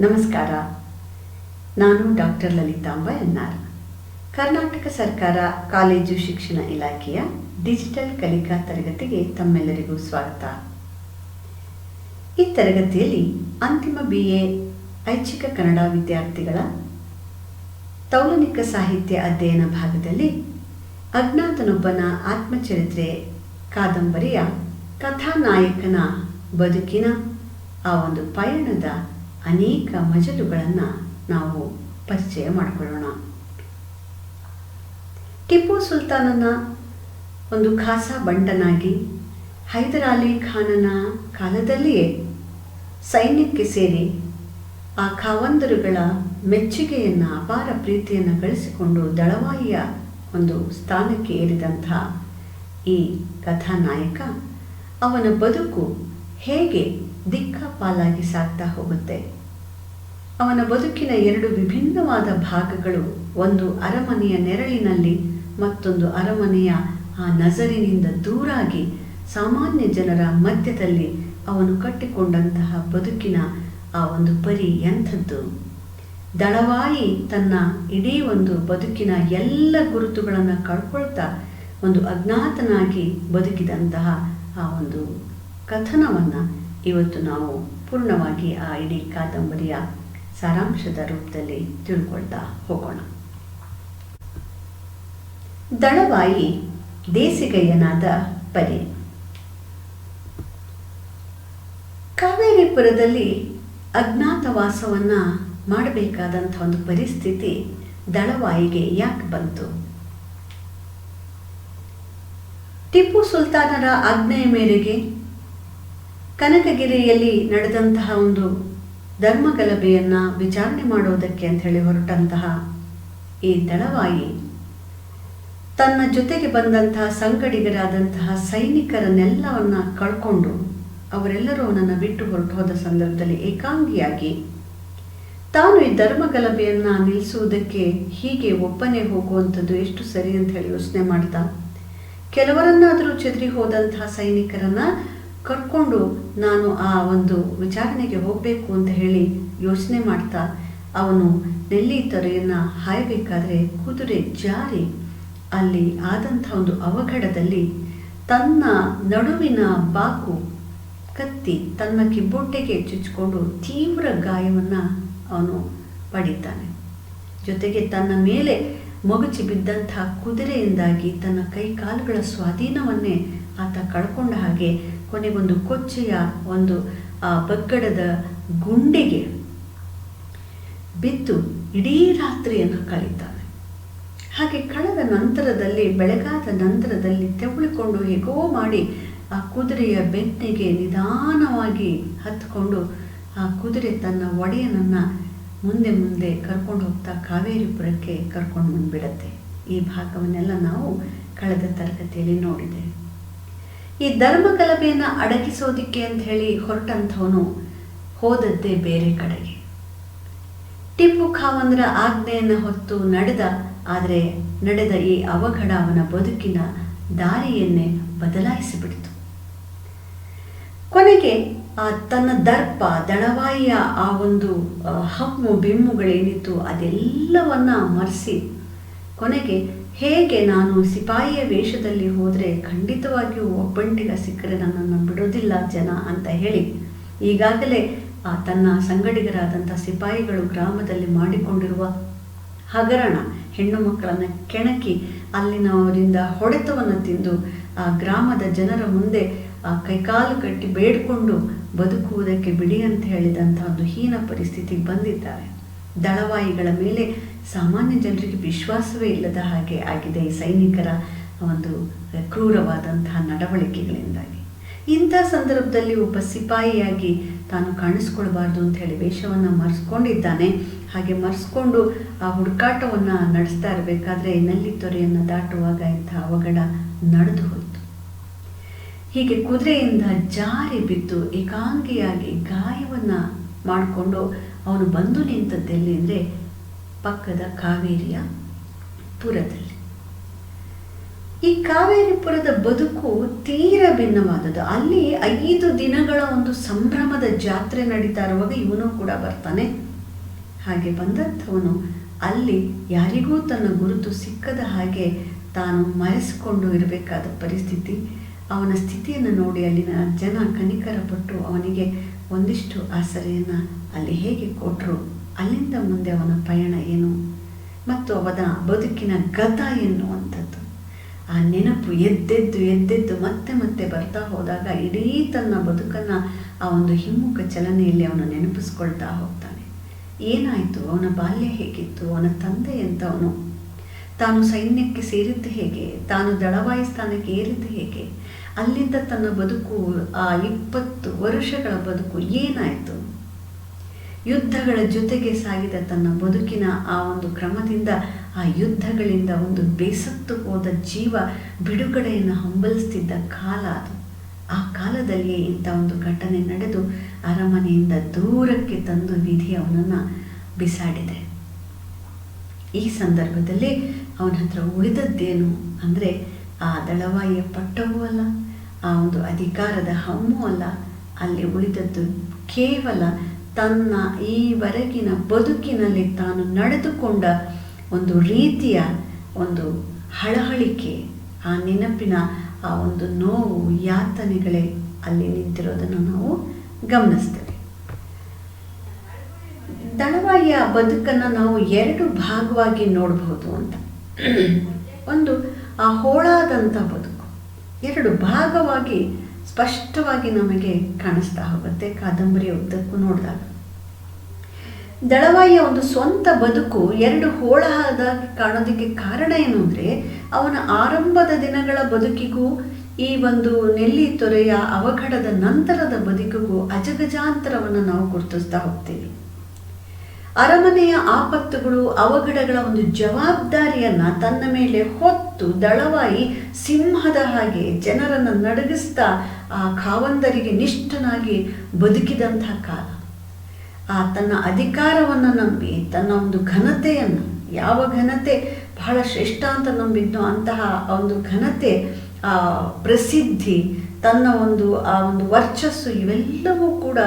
ನಮಸ್ಕಾರ. ನಾನು ಡಾಕ್ಟರ್ ಲಲಿತಾಂಬ ಎನ್ನಾರ್. ಕರ್ನಾಟಕ ಸರ್ಕಾರ ಕಾಲೇಜು ಶಿಕ್ಷಣ ಇಲಾಖೆಯ ಡಿಜಿಟಲ್ ಕಲಿಕಾ ತರಗತಿಗೆ ತಮ್ಮೆಲ್ಲರಿಗೂ ಸ್ವಾಗತ. ಈ ತರಗತಿಯಲ್ಲಿ ಅಂತಿಮ BA ಐಚ್ಛಿಕ ಕನ್ನಡ ವಿದ್ಯಾರ್ಥಿಗಳ ತೌಲನಿಕ ಸಾಹಿತ್ಯ ಅಧ್ಯಯನ ಭಾಗದಲ್ಲಿ ಅಜ್ಞಾತನೊಬ್ಬನ ಆತ್ಮಚರಿತ್ರೆ ಕಾದಂಬರಿಯ ಕಥಾನಾಯಕನ ಬದುಕಿನ ಆ ಒಂದು ಪಯಣದ ಅನೇಕ ಮಜಲುಗಳನ್ನು ನಾವು ಪರಿಚಯ ಮಾಡಿಕೊಳ್ಳೋಣ. ಟಿಪ್ಪು ಸುಲ್ತಾನನ ಒಂದು ಖಾಸಾ ಬಂಟನಾಗಿ ಹೈದರ್ ಅಲಿ ಖಾನನ ಕಾಲದಲ್ಲಿಯೇ ಸೈನ್ಯಕ್ಕೆ ಸೇರಿ ಆ ಖಾವಂದರುಗಳ ಮೆಚ್ಚುಗೆಯನ್ನು, ಅಪಾರ ಪ್ರೀತಿಯನ್ನು ಗಳಿಸಿಕೊಂಡು ದಳವಾಯಿಯ ಒಂದು ಸ್ಥಾನಕ್ಕೆ ಏರಿದಂತಹ ಈ ಕಥಾನಾಯಕ, ಅವನ ಬದುಕು ಹೇಗೆ ದಿಕ್ಕಾಪಾಲಾಗಿ ಸಾಗ್ತಾ ಹೋಗುತ್ತೆ. ಅವನ ಬದುಕಿನ ಎರಡು ವಿಭಿನ್ನವಾದ ಭಾಗಗಳು, ಒಂದು ಅರಮನೆಯ ನೆರಳಿನಲ್ಲಿ, ಮತ್ತೊಂದು ಅರಮನೆಯ ಆ ನಜರಿನಿಂದ ದೂರಾಗಿ ಸಾಮಾನ್ಯ ಜನರ ಮಧ್ಯದಲ್ಲಿ ಅವನು ಕಟ್ಟಿಕೊಂಡಂತಹ ಬದುಕಿನ ಆ ಒಂದು ಪರಿ ಎಂಥದ್ದು. ದಳವಾಯಿ ತನ್ನ ಇಡೀ ಒಂದು ಬದುಕಿನ ಎಲ್ಲ ಗುರುತುಗಳನ್ನು ಕಳ್ಕೊಳ್ತಾ ಒಂದು ಅಜ್ಞಾತನಾಗಿ ಬದುಕಿದಂತಹ ಆ ಒಂದು ಕಥನವನ್ನು ಇವತ್ತು ನಾವು ಪೂರ್ಣವಾಗಿ ಆ ಇಡೀ ಕಾದಂಬರಿಯ ಸಾರಾಂಶದ ರೂಪದಲ್ಲಿ ತಿಳ್ಕೊಳ್ತಾ ಹೋಗೋಣ. ದಳವಾಯಿ ದೇಸಿಗಯ್ಯನಾದ ಪರಿ. ಕಾವೇರಿಪುರದಲ್ಲಿ ಅಜ್ಞಾತವಾಸವನ್ನು ಮಾಡಬೇಕಾದಂಥ ಒಂದು ಪರಿಸ್ಥಿತಿ ದಳವಾಯಿಗೆ ಯಾಕೆ ಬಂತು? ಟಿಪ್ಪು ಸುಲ್ತಾನರ ಆಜ್ಞೆಯ ಮೇರೆಗೆ ಕನಕಗಿರಿಯಲ್ಲಿ ನಡೆದಂತಹ ಒಂದು ಧರ್ಮಗಲಭೆಯನ್ನು ವಿಚಾರಣೆ ಮಾಡೋದಕ್ಕೆ ಅಂತ ಹೇಳಿ ಹೊರಟಂತಹ ಈ ದಳವಾಯಿ ತನ್ನ ಜೊತೆಗೆ ಬಂದಂತಹ ಸಂಗಡಿಗರಾದಂತಹ ಸೈನಿಕರನ್ನೆಲ್ಲವನ್ನ ಕಳ್ಕೊಂಡು ಅವರೆಲ್ಲರೂ ಅವನನ್ನು ಬಿಟ್ಟು ಹೊರಟು ಹೋದ ಸಂದರ್ಭದಲ್ಲಿ ಏಕಾಂಗಿಯಾಗಿ ತಾನು ಈ ಧರ್ಮಗಲಭೆಯನ್ನು ನಿಲ್ಲಿಸುವುದಕ್ಕೆ ಹೀಗೆ ಒಬ್ಬನೇ ಹೋಗುವಂಥದ್ದು ಎಷ್ಟು ಸರಿ ಅಂತ ಹೇಳಿ ಯೋಚನೆ ಮಾಡ್ತಾ, ಕೆಲವರನ್ನಾದರೂ ಚೆದರಿ ಹೋದಂತಹ ಸೈನಿಕರನ್ನ ಕರ್ಕೊಂಡು ನಾನು ಆ ಒಂದು ವಿಚಾರಣೆಗೆ ಹೋಗಬೇಕು ಅಂತ ಹೇಳಿ ಯೋಚನೆ ಮಾಡ್ತಾ ಅವನು ನೆಲ್ಲಿ ತೊರೆಯನ್ನು ಹಾಯಬೇಕಾದ್ರೆ ಕುದುರೆ ಜಾರಿ ಅಲ್ಲಿ ಆದಂಥ ಒಂದು ಅವಘಡದಲ್ಲಿ ತನ್ನ ನಡುವಿನ ಬಾಕು ಕತ್ತಿ ತನ್ನ ಕಿಬ್ಬೊಟ್ಟೆಗೆ ಚುಚ್ಚಿಕೊಂಡು ತೀವ್ರ ಗಾಯವನ್ನು ಅವನು ಪಡೀತಾನೆ. ಜೊತೆಗೆ ತನ್ನ ಮೇಲೆ ಮಗುಚಿ ಬಿದ್ದಂಥ ಕುದುರೆಯಿಂದಾಗಿ ತನ್ನ ಕೈ ಕಾಲುಗಳ ಸ್ವಾಧೀನವನ್ನೇ ಆತ ಕಳ್ಕೊಂಡ ಹಾಗೆ ಕೊನೆಗೊಂದು ಕೊಚ್ಚೆಯ ಒಂದು ಬಗ್ಗಡದ ಗುಂಡಿಗೆ ಬಿದ್ದು ಇಡೀ ರಾತ್ರಿಯನ್ನು ಕಳೀತಾನೆ. ಹಾಗೆ ಕಳೆದ ನಂತರದಲ್ಲಿ, ಬೆಳಗಾದ ನಂತರದಲ್ಲಿ ತೆವಳಿಕೊಂಡು ಹೇಗೋ ಮಾಡಿ ಆ ಕುದುರೆಯ ಬೆನ್ನಿಗೆ ನಿಧಾನವಾಗಿ ಹತ್ಕೊಂಡು ಆ ಕುದುರೆ ತನ್ನ ಒಡೆಯನನ್ನು ಮುಂದೆ ಕರ್ಕೊಂಡು ಹೋಗ್ತಾ ಕಾವೇರಿಪುರಕ್ಕೆ ಕರ್ಕೊಂಡು ಬಂದುಬಿಡತ್ತೆ. ಈ ಭಾಗವನ್ನೆಲ್ಲ ನಾವು ಕಳೆದ ತರಗತಿಯಲ್ಲಿ ನೋಡಿದ್ದೇವೆ. ಈ ಧರ್ಮಗಲಭೆಯನ್ನು ಅಡಗಿಸೋದಿಕ್ಕೆ ಅಂತ ಹೇಳಿ ಹೊರಟಂಥವನು ಹೋದದ್ದೇ ಬೇರೆ ಕಡೆಗೆ. ಟಿಪ್ಪು ಖಾವಂದರ ಆಜ್ಞೆಯನ್ನು ಹೊತ್ತು ಆದರೆ ನಡೆದ ಈ ಅವಘಡ ಅವನ ಬದುಕಿನ ದಾರಿಯನ್ನೇ ಬದಲಾಯಿಸಿಬಿಡ್ತು. ಕೊನೆಗೆ ತನ್ನ ದರ್ಪ, ದಳವಾಯಿಯ ಆ ಒಂದು ಹಮ್ಮು ಬಿಮ್ಮುಗಳೇನಿತ್ತು ಅದೆಲ್ಲವನ್ನ ಮರೆಸಿ ಕೊನೆಗೆ ಹೇಗೆ ನಾನು ಸಿಪಾಯಿಯ ವೇಷದಲ್ಲಿ ಹೋದರೆ ಖಂಡಿತವಾಗಿಯೂ ಒಬ್ಬಂಟಿಗ ಸಿಕ್ಕರೆ ನನ್ನನ್ನು ಬಿಡೋದಿಲ್ಲ ಜನ ಅಂತ ಹೇಳಿ ಈಗಾಗಲೇ ತನ್ನ ಸಂಗಡಿಗರಾದಂಥ ಸಿಪಾಯಿಗಳು ಗ್ರಾಮದಲ್ಲಿ ಮಾಡಿಕೊಂಡಿರುವ ಹಗರಣ, ಹೆಣ್ಣು ಮಕ್ಕಳನ್ನು ಕೆಣಕಿ ಅಲ್ಲಿನವರಿಂದ ಹೊಡೆತವನ್ನು ತಿಂದು ಆ ಗ್ರಾಮದ ಜನರ ಮುಂದೆ ಕೈಕಾಲು ಕಟ್ಟಿ ಬೇಡಿಕೊಂಡು ಬದುಕುವುದಕ್ಕೆ ಬಿಡಿ ಅಂತ ಹೇಳಿದಂಥ ಒಂದು ಹೀನ ಪರಿಸ್ಥಿತಿಗೆ ಬಂದಿದ್ದಾರೆ. ದಳವಾಯಿಗಳ ಮೇಲೆ ಸಾಮಾನ್ಯ ಜನರಿಗೆ ವಿಶ್ವಾಸವೇ ಇಲ್ಲದ ಹಾಗೆ ಆಗಿದೆ ಈ ಸೈನಿಕರ ಒಂದು ಕ್ರೂರವಾದಂತಹ ನಡವಳಿಕೆಗಳಿಂದಾಗಿ. ಇಂಥ ಸಂದರ್ಭದಲ್ಲಿ ಒಬ್ಬ ಸಿಪಾಯಿಯಾಗಿ ತಾನು ಕಾಣಿಸ್ಕೊಳ್ಬಾರ್ದು ಅಂತ ಹೇಳಿ ವೇಷವನ್ನು ಮರೆಸ್ಕೊಂಡಿದ್ದಾನೆ. ಹಾಗೆ ಮರೆಸ್ಕೊಂಡು ಆ ಹುಡುಕಾಟವನ್ನು ನಡೆಸ್ತಾ ಇರಬೇಕಾದ್ರೆ ನೆಲ್ಲಿ ತೊರೆಯನ್ನು ದಾಟುವಾಗ ಇಂಥ ಅವಘಡ ನಡೆದು ಹೋಯಿತು. ಹೀಗೆ ಕುದುರೆಯಿಂದ ಜಾರಿ ಬಿದ್ದು ಏಕಾಂಗಿಯಾಗಿ ಗಾಯವನ್ನು ಮಾಡಿಕೊಂಡು ಅವನು ಬಂದು ನಿಂತದ್ದೆಲ್ಲಿ ಅಂದರೆ, ಪಕ್ಕದ ಕಾವೇರಿಯ ಪುರದಲ್ಲಿ. ಈ ಕಾವೇರಿಪುರದ ಬದುಕು ತೀರ ಭಿನ್ನವಾದದ್ದು. ಅಲ್ಲಿ 5 ದಿನಗಳ ಒಂದು ಸಂಭ್ರಮದ ಜಾತ್ರೆ ನಡೀತಾ ಇರುವಾಗ ಇವನು ಕೂಡ ಬರ್ತಾನೆ. ಹಾಗೆ ಬಂದಂಥವನು ಅಲ್ಲಿ ಯಾರಿಗೂ ತನ್ನ ಗುರುತು ಸಿಕ್ಕದ ಹಾಗೆ ತಾನು ಮರೆಸಿಕೊಂಡು ಇರಬೇಕಾದ ಪರಿಸ್ಥಿತಿ. ಅವನ ಸ್ಥಿತಿಯನ್ನು ನೋಡಿ ಅಲ್ಲಿನ ಜನ ಕನಿಕರಪಟ್ಟು ಅವನಿಗೆ ಒಂದಿಷ್ಟು ಆಸರೆಯನ್ನು ಅಲ್ಲಿ ಹೇಗೆ ಕೊಟ್ಟರು, ಅಲ್ಲಿಂದ ಮುಂದೆ ಅವನ ಪಯಣ ಏನು ಮತ್ತು ಅವನ ಬದುಕಿನ ಗತ ಎನ್ನುವಂಥದ್ದು ಆ ನೆನಪು ಎದ್ದೆದ್ದು ಮತ್ತೆ ಮತ್ತೆ ಬರ್ತಾ ಹೋದಾಗ ಇಡೀ ತನ್ನ ಬದುಕನ್ನು ಆ ಒಂದು ಹಿಮ್ಮುಖ ಚಲನೆಯಲ್ಲಿ ಅವನು ನೆನಪಿಸ್ಕೊಳ್ತಾ ಹೋಗ್ತಾನೆ. ಏನಾಯಿತು, ಅವನ ಬಾಲ್ಯ ಹೇಗಿತ್ತು, ಅವನ ತಂದೆ ಎಂಥವನು, ತಾನು ಸೈನ್ಯಕ್ಕೆ ಸೇರಿದ್ದು ಹೇಗೆ, ತಾನು ದಳವಾಯಿ ಸ್ಥಾನಕ್ಕೆ ಏರಿದ್ದು ಹೇಗೆ, ಅಲ್ಲಿಂದ ತನ್ನ ಬದುಕು ಆ 20 ವರ್ಷಗಳ ಬದುಕು ಏನಾಯಿತು, ಯುದ್ಧಗಳ ಜೊತೆಗೆ ಸಾಗಿದ ತನ್ನ ಬದುಕಿನ ಆ ಒಂದು ಕ್ರಮದಿಂದ ಆ ಯುದ್ಧಗಳಿಂದ ಒಂದು ಬೇಸತ್ತು ಹೋದ ಜೀವ ಬಿಡುಗಡೆಯನ್ನು ಹಂಬಲಿಸ್ತಿದ್ದ ಕಾಲ ಅದು. ಆ ಕಾಲದಲ್ಲಿಯೇ ಇಂಥ ಒಂದು ಘಟನೆ ನಡೆದು ಅರಮನೆಯಿಂದ ದೂರಕ್ಕೆ ತಂದು ವಿಧಿ ಅವನನ್ನು ಬಿಸಾಡಿದೆ. ಈ ಸಂದರ್ಭದಲ್ಲಿ ಅವನ ಹತ್ರ ಉಳಿದದ್ದೇನು ಅಂದರೆ ಆ ದಳವಾಯಿಯ ಪಟ್ಟವೂ ಅಲ್ಲ, ಆ ಒಂದು ಅಧಿಕಾರದ ಹಮ್ಮೂ ಅಲ್ಲ. ಅಲ್ಲಿ ಉಳಿದದ್ದು ಕೇವಲ ತನ್ನ ಈವರೆಗಿನ ಬದುಕಿನಲ್ಲಿ ತಾನು ನಡೆದುಕೊಂಡ ಒಂದು ರೀತಿಯ ಒಂದು ಹಳಹಳಿಕೆ, ಆ ನೆನಪಿನ ಆ ಒಂದು ನೋವು ಯಾತನೆಗಳೇ ಅಲ್ಲಿ ನಿಂತಿರೋದನ್ನು ನಾವು ಗಮನಿಸ್ತೇವೆ. ದಳವಾಯಿಯ ಬದುಕನ್ನು ನಾವು 2 ಭಾಗವಾಗಿ ನೋಡಬಹುದು ಅಂತ. ಒಂದು ಆ ಹೋಳಾದಂಥ ಬದುಕು 2 ಭಾಗವಾಗಿ ಸ್ಪಷ್ಟವಾಗಿ ನಮಗೆ ಕಾಣಿಸ್ತಾ ಹೋಗುತ್ತೆ ಕಾದಂಬರಿಯ ಉದ್ದಕ್ಕೂ ನೋಡಿದಾಗ. ದಳವಾಯಿಯ ಒಂದು ಸ್ವಂತ ಬದುಕು 2 ಹೋಳಾದಾಗಿ ಕಾಣೋದಕ್ಕೆ ಕಾರಣ ಏನು ಅಂದರೆ ಅವನ ಆರಂಭದ ದಿನಗಳ ಬದುಕಿಗೂ ಈ ಒಂದು ನೆಲ್ಲಿತೊರೆಯ ಅವಘಡದ ನಂತರದ ಬದುಕಿಗೂ ಅಜಗಜಾಂತರವನ್ನು ನಾವು ಗುರುತಿಸ್ತಾ ಹೋಗ್ತೀವಿ. ಅರಮನೆಯ ಆಪತ್ತುಗಳು ಅವಘಡಗಳ ಒಂದು ಜವಾಬ್ದಾರಿಯನ್ನು ತನ್ನ ಮೇಲೆ ಹೊತ್ತು ದಳವಾಯಿ ಸಿಂಹದ ಹಾಗೆ ಜನರನ್ನು ನಡಗಿಸ್ತಾ ಆ ಖಾವಂದರಿಗೆ ನಿಷ್ಠನಾಗಿ ಬದುಕಿದಂಥ ಕಾಲ. ಆ ತನ್ನ ಅಧಿಕಾರವನ್ನು ನಂಬಿ ತನ್ನ ಒಂದು ಘನತೆಯನ್ನು, ಯಾವ ಘನತೆ ಬಹಳ ಶ್ರೇಷ್ಠ ಅಂತ ನಂಬಿದ್ನೋ ಅಂತಹ ಒಂದು ಘನತೆ, ಆ ಪ್ರಸಿದ್ಧಿ, ತನ್ನ ಒಂದು ಆ ಒಂದು ವರ್ಚಸ್ಸು ಇವೆಲ್ಲವೂ ಕೂಡ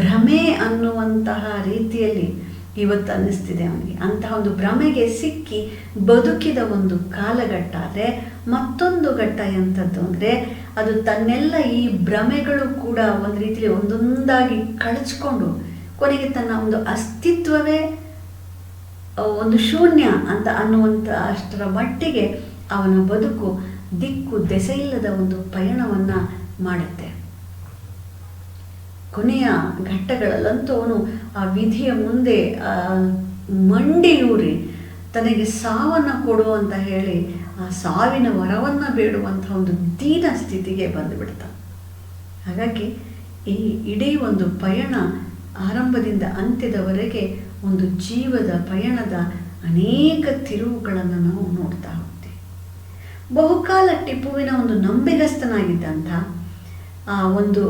ಭ್ರಮೆ ಅನ್ನುವಂತಹ ರೀತಿಯಲ್ಲಿ ಇವತ್ತು ಅನ್ನಿಸ್ತಿದೆ ಅವನಿಗೆ. ಅಂತಹ ಒಂದು ಭ್ರಮೆಗೆ ಸಿಕ್ಕಿ ಬದುಕಿದ ಒಂದು ಕಾಲಘಟ್ಟ. ಆದರೆ ಮತ್ತೊಂದು ಘಟ್ಟ ಎಂಥದ್ದು ಅಂದರೆ ಅದು ತನ್ನೆಲ್ಲ ಈ ಭ್ರಮೆಗಳು ಕೂಡ ಒಂದು ರೀತಿಯಲ್ಲಿ ಒಂದೊಂದಾಗಿ ಕಳಚ್ಕೊಂಡು ಕೊನೆಗೆ ತನ್ನ ಒಂದು ಅಸ್ತಿತ್ವವೇ ಒಂದು ಶೂನ್ಯ ಅಂತ ಅನ್ನುವಂಥ ಅಷ್ಟರ ಮಟ್ಟಿಗೆ ಅವನ ಬದುಕು ದಿಕ್ಕು ದೆಸೆಯಿಲ್ಲದ ಒಂದು ಪಯಣವನ್ನು ಮಾಡುತ್ತೆ. ಕೊನೆಯ ಘಟ್ಟಗಳಲ್ಲಂತೂ ಅವನು ಆ ವಿಧಿಯ ಮುಂದೆ ಮಂಡಿಯೂರಿ ತನಗೆ ಸಾವನ್ನು ಕೊಡು ಅಂತ ಹೇಳಿ ಆ ಸಾವಿನ ವರವನ್ನು ಬೇಡುವಂಥ ಒಂದು ದೀನ ಸ್ಥಿತಿಗೆ ಬಂದುಬಿಡ್ತಾನೆ. ಹಾಗಾಗಿ ಈ ಇಡೀ ಒಂದು ಪಯಣ ಆರಂಭದಿಂದ ಅಂತ್ಯದವರೆಗೆ ಒಂದು ಜೀವದ ಪಯಣದ ಅನೇಕ ತಿರುವುಗಳನ್ನು ನಾವು ನೋಡ್ತಾ ಹೋಗ್ತೀವಿ. ಬಹುಕಾಲ ಟಿಪ್ಪುವಿನ ಒಂದು ನಂಬಿಗಸ್ತನಾಗಿದ್ದಂಥ ಒಂದು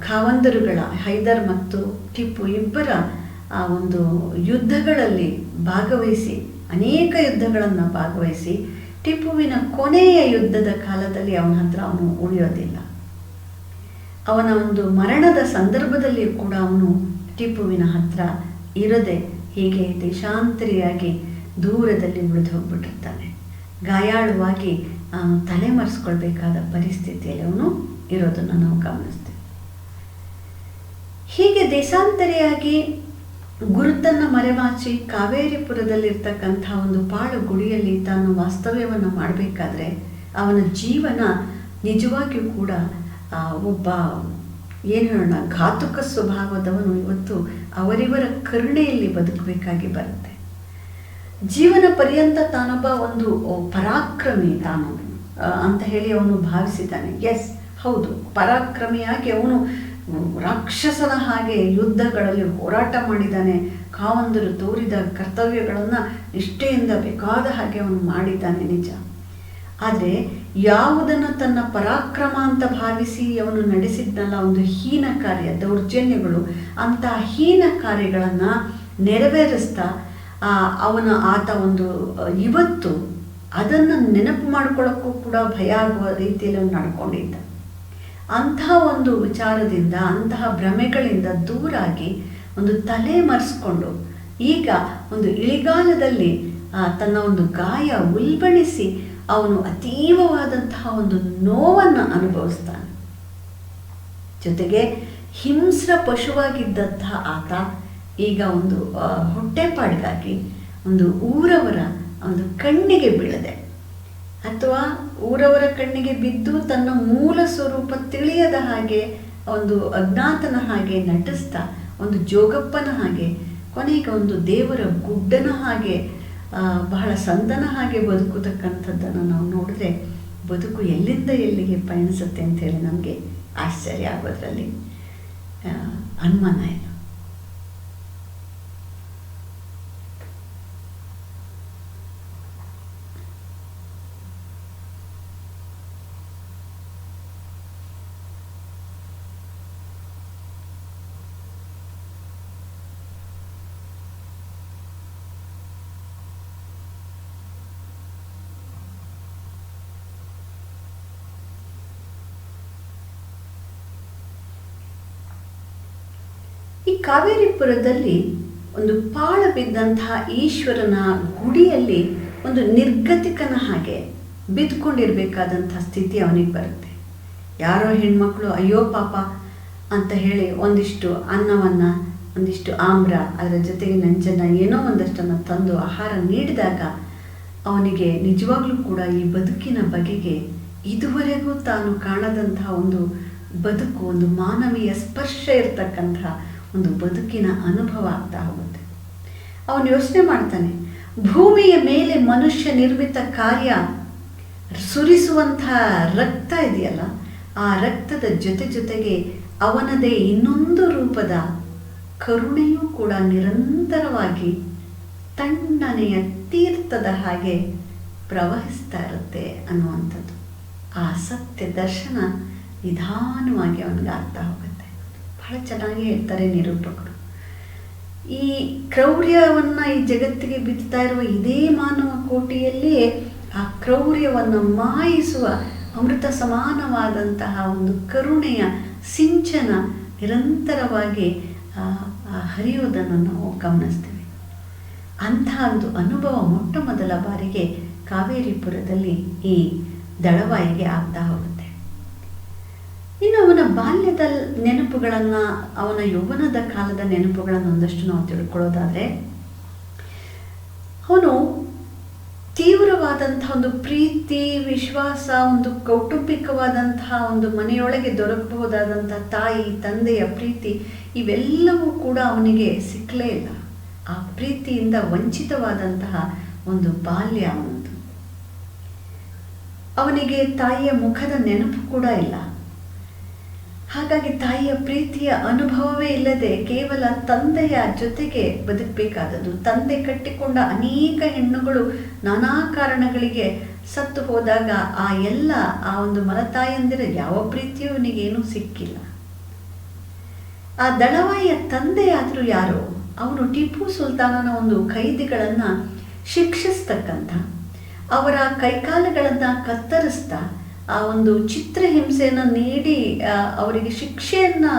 ಖಾವಂದರುಗಳ ಹೈದರ್ ಮತ್ತು ಟಿಪ್ಪು ಇಬ್ಬರ ಆ ಒಂದು ಯುದ್ಧಗಳಲ್ಲಿ ಭಾಗವಹಿಸಿ, ಅನೇಕ ಯುದ್ಧಗಳನ್ನು ಭಾಗವಹಿಸಿ ಟಿಪ್ಪುವಿನ ಕೊನೆಯ ಯುದ್ಧದ ಕಾಲದಲ್ಲಿ ಅವನ ಹತ್ರ ಅವನು ಉಳಿಯೋದಿಲ್ಲ. ಅವನ ಒಂದು ಮರಣದ ಸಂದರ್ಭದಲ್ಲಿ ಕೂಡ ಅವನು ಟಿಪ್ಪುವಿನ ಹತ್ರ ಇರದೆ ಹೀಗೆ ದೇಶಾಂತರಿಯಾಗಿ ದೂರದಲ್ಲಿ ಉಳಿದು ಹೋಗ್ಬಿಟ್ಟಿರ್ತಾನೆ. ಗಾಯಾಳುವಾಗಿ ತಲೆಮರೆಸ್ಕೊಳ್ಬೇಕಾದ ಪರಿಸ್ಥಿತಿಯಲ್ಲಿ ಅವನು ಇರೋದನ್ನು ನಾವು ಗಮನಿಸ್ತೇವೆ. ಹೀಗೆ ದೇಶಾಂತರಿಯಾಗಿ ಗುರುತನ್ನು ಮರೆಮಾಚಿ ಕಾವೇರಿಪುರದಲ್ಲಿರ್ತಕ್ಕಂಥ ಒಂದು ಪಾಳು ಗುಡಿಯಲ್ಲಿ ತಾನು ವಾಸ್ತವ್ಯವನ್ನು ಮಾಡಬೇಕಾದ್ರೆ ಅವನ ಜೀವನ ನಿಜವಾಗಿಯೂ ಕೂಡ ಒಬ್ಬ ಏನು ಹೇಳೋಣ ಘಾತುಕ ಸ್ವಭಾವದವನು ಇವತ್ತು ಅವರಿವರ ಕರುಣೆಯಲ್ಲಿ ಬದುಕಬೇಕಾಗಿ ಬರುತ್ತೆ. ಜೀವನ ಪರ್ಯಂತ ತಾನೊಬ್ಬ ಒಂದು ಪರಾಕ್ರಮಿ ತಾನು ಅಂತ ಹೇಳಿ ಅವನು ಭಾವಿಸಿದ್ದಾನೆ. ಎಸ್, ಹೌದು, ಪರಾಕ್ರಮಿಯಾಗಿ ಅವನು ರಾಕ್ಷಸನ ಹಾಗೆ ಯುದ್ಧಗಳಲ್ಲಿ ಹೋರಾಟ ಮಾಡಿದ್ದಾನೆ. ಖಾವಂದರು ತೋರಿದ ಕರ್ತವ್ಯಗಳನ್ನು ನಿಷ್ಠೆಯಿಂದ ಬೇಕಾದ ಹಾಗೆ ಅವನು ಮಾಡಿದ್ದಾನೆ, ನಿಜ. ಆದರೆ ಯಾವುದನ್ನು ತನ್ನ ಪರಾಕ್ರಮ ಅಂತ ಭಾವಿಸಿ ಅವನು ನಡೆಸಿದ್ನಲ್ಲ ಒಂದು ಹೀನ ಕಾರ್ಯ, ದೌರ್ಜನ್ಯಗಳು, ಅಂತಹ ಹೀನ ಕಾರ್ಯಗಳನ್ನು ನೆರವೇರಿಸ್ತಾ ಆತ ಒಂದು ಇವತ್ತು ಅದನ್ನು ನೆನಪು ಮಾಡ್ಕೊಳ್ಳೋಕ್ಕೂ ಕೂಡ ಭಯ ಆಗುವ ರೀತಿಯಲ್ಲಿ ಅವನು ನಡ್ಕೊಂಡಿದ್ದ. ಅಂತಹ ಒಂದು ವಿಚಾರದಿಂದ, ಅಂತಹ ಭ್ರಮೆಗಳಿಂದ ದೂರಾಗಿ ಒಂದು ತಲೆ ಮರೆಸ್ಕೊಂಡು ಈಗ ಒಂದು ಇಳಿಗಾಲದಲ್ಲಿ ತನ್ನ ಒಂದು ಗಾಯ ಉಲ್ಬಣಿಸಿ ಅವನು ಅತೀವವಾದಂತಹ ಒಂದು ನೋವನ್ನು ಅನುಭವಿಸ್ತಾನೆ. ಜೊತೆಗೆ ಹಿಂಸ್ರ ಪಶುವಾಗಿದ್ದಂತಹ ಆತ ಈಗ ಒಂದು ಹೊಟ್ಟೆಪಾಡಿಗಾಗಿ ಒಂದು ಊರವರ ಒಂದು ಕಣ್ಣಿಗೆ ಬೀಳದೆ, ಅಥವಾ ಊರವರ ಕಣ್ಣಿಗೆ ಬಿದ್ದು ತನ್ನ ಮೂಲ ಸ್ವರೂಪ ತಿಳಿಯದ ಹಾಗೆ ಒಂದು ಅಜ್ಞಾತನ ಹಾಗೆ ನಟಿಸ್ತಾ, ಒಂದು ಜೋಗಪ್ಪನ ಹಾಗೆ, ಕೊನೆಗೆ ಒಂದು ದೇವರ ಗುಡ್ಡನ ಹಾಗೆ, ಬಹಳ ಸಂದನ ಹಾಗೆ ಬದುಕತಕ್ಕಂಥದ್ದನ್ನು ನಾವು ನೋಡಿದ್ರೆ ಬದುಕು ಎಲ್ಲಿಂದ ಎಲ್ಲಿಗೆ ಪಯಣಿಸುತ್ತೆ ಅಂಥೇಳಿ ನಮಗೆ ಆಶ್ಚರ್ಯ ಆಗೋದ್ರಲ್ಲಿ ಅನುಮಾನ ಇಲ್ಲ. ಈ ಕಾವೇರಿಪುರದಲ್ಲಿ ಒಂದು ಪಾಳು ಬಿದ್ದಂತಹ ಈಶ್ವರನ ಗುಡಿಯಲ್ಲಿ ಒಂದು ನಿರ್ಗತಿಕನ ಹಾಗೆ ಬಿದ್ದುಕೊಂಡಿರ್ಬೇಕಾದಂಥ ಸ್ಥಿತಿ ಅವನಿಗೆ ಬರುತ್ತೆ. ಯಾರೋ ಹೆಣ್ಮಕ್ಳು ಅಯ್ಯೋ ಪಾಪ ಅಂತ ಹೇಳಿ ಒಂದಿಷ್ಟು ಅನ್ನವನ್ನು, ಒಂದಿಷ್ಟು ಆಮ್ರ, ಅದರ ಜೊತೆಗೆ ನಂಜನ್ನು, ಏನೋ ಒಂದಷ್ಟನ್ನು ತಂದು ಆಹಾರ ನೀಡಿದಾಗ ಅವನಿಗೆ ನಿಜವಾಗ್ಲೂ ಕೂಡ ಈ ಬದುಕಿನ ಬಗೆಗೆ ಇದುವರೆಗೂ ತಾನು ಕಾಣದಂತಹ ಒಂದು ಬದುಕು, ಒಂದು ಮಾನವೀಯ ಸ್ಪರ್ಶ ಇರತಕ್ಕಂತಹ ಒಂದು ಬದುಕಿನ ಅನುಭವ ಆಗ್ತಾ ಹೋಗುತ್ತೆ. ಅವನು ಯೋಚನೆ ಮಾಡ್ತಾನೆ, ಭೂಮಿಯ ಮೇಲೆ ಮನುಷ್ಯ ನಿರ್ಮಿತ ಕಾರ್ಯ ಸುರಿಸುವಂತಹ ರಕ್ತ ಇದೆಯಲ್ಲ, ಆ ರಕ್ತದ ಜೊತೆಗೆ ಅವನದೇ ಇನ್ನೊಂದು ರೂಪದ ಕರುಣೆಯೂ ಕೂಡ ನಿರಂತರವಾಗಿ ತಣ್ಣನೆಯ ತೀರ್ಥದ ಹಾಗೆ ಪ್ರವಹಿಸ್ತಾ ಇರುತ್ತೆ ಅನ್ನುವಂಥದ್ದು. ಆ ಸತ್ಯ ದರ್ಶನ ನಿಧಾನವಾಗಿ ಅವನಿಗೆ ಆಗ್ತಾ ಹೋಗುತ್ತೆ. ಬಹಳ ಚೆನ್ನಾಗಿ ಹೇಳ್ತಾರೆ ನಿರೂಪಕರು. ಈ ಕ್ರೌರ್ಯವನ್ನು ಈ ಜಗತ್ತಿಗೆ ಬಿತ್ತಾ ಇರುವ ಇದೇ ಮಾನವ ಕೋಟಿಯಲ್ಲಿಯೇ ಆ ಕ್ರೌರ್ಯವನ್ನು ಮಾಯಿಸುವ ಅಮೃತ ಸಮಾನವಾದಂತಹ ಒಂದು ಕರುಣೆಯ ಸಿಂಚನ ನಿರಂತರವಾಗಿ ಹರಿಯೋದನ್ನು ನಾವು ಗಮನಿಸ್ತೇವೆ. ಅಂಥ ಒಂದು ಅನುಭವ ಮೊಟ್ಟ ಮೊದಲ ಬಾರಿಗೆ ಕಾವೇರಿಪುರದಲ್ಲಿ ಈ ದಳವಾಯಿಗೆ ಆಗ್ತಾ ಹೋಗುತ್ತೆ. ಇನ್ನು ಅವನ ಬಾಲ್ಯದ ನೆನಪುಗಳನ್ನು, ಅವನ ಯೌವನದ ಕಾಲದ ನೆನಪುಗಳನ್ನು ಒಂದಷ್ಟು ನಾವು ತಿಳ್ಕೊಳ್ಳೋದಾದರೆ, ಅವನು ತೀವ್ರವಾದಂಥ ಒಂದು ಪ್ರೀತಿ, ವಿಶ್ವಾಸ, ಒಂದು ಕೌಟುಂಬಿಕವಾದಂತಹ ಒಂದು ಮನೆಯೊಳಗೆ ದೊರಕಬಹುದಾದಂಥ ತಾಯಿ ತಂದೆಯ ಪ್ರೀತಿ ಇವೆಲ್ಲವೂ ಕೂಡ ಅವನಿಗೆ ಸಿಕ್ಕಲೇ ಇಲ್ಲ. ಆ ಪ್ರೀತಿಯಿಂದ ವಂಚಿತವಾದಂತಹ ಒಂದು ಬಾಲ್ಯ ಅವನದು. ಅವನಿಗೆ ತಾಯಿಯ ಮುಖದ ನೆನಪು ಕೂಡ ಇಲ್ಲ. ಹಾಗಾಗಿ ತಾಯಿಯ ಪ್ರೀತಿಯ ಅನುಭವವೇ ಇಲ್ಲದೆ ಕೇವಲ ತಂದೆಯ ಜೊತೆಗೆ ಬದುಕಬೇಕಾದದ್ದು. ತಂದೆ ಕಟ್ಟಿಕೊಂಡ ಅನೇಕ ಹೆಣ್ಣುಗಳು ನಾನಾ ಕಾರಣಗಳಿಗೆ ಸತ್ತು ಹೋದಾಗ ಆ ಒಂದು ಮಲತಾಯಂದಿರ ಯಾವ ಪ್ರೀತಿಯೂ ಅವನಿಗೇನೂ ಸಿಕ್ಕಿಲ್ಲ. ಆ ದಳವಾಯಿಯ ತಂದೆಯಾದರೂ ಯಾರೋ, ಅವನು ಟಿಪ್ಪು ಸುಲ್ತಾನನ ಒಂದು ಖೈದಿಗಳನ್ನು ಶಿಕ್ಷಿಸ್ತಕ್ಕಂಥ, ಅವರ ಕೈಕಾಲುಗಳನ್ನು ಕತ್ತರಿಸ್ತಾ ಆ ಒಂದು ಚಿತ್ರಹಿಂಸೆಯನ್ನು ನೀಡಿ ಅವರಿಗೆ ಶಿಕ್ಷೆಯನ್ನು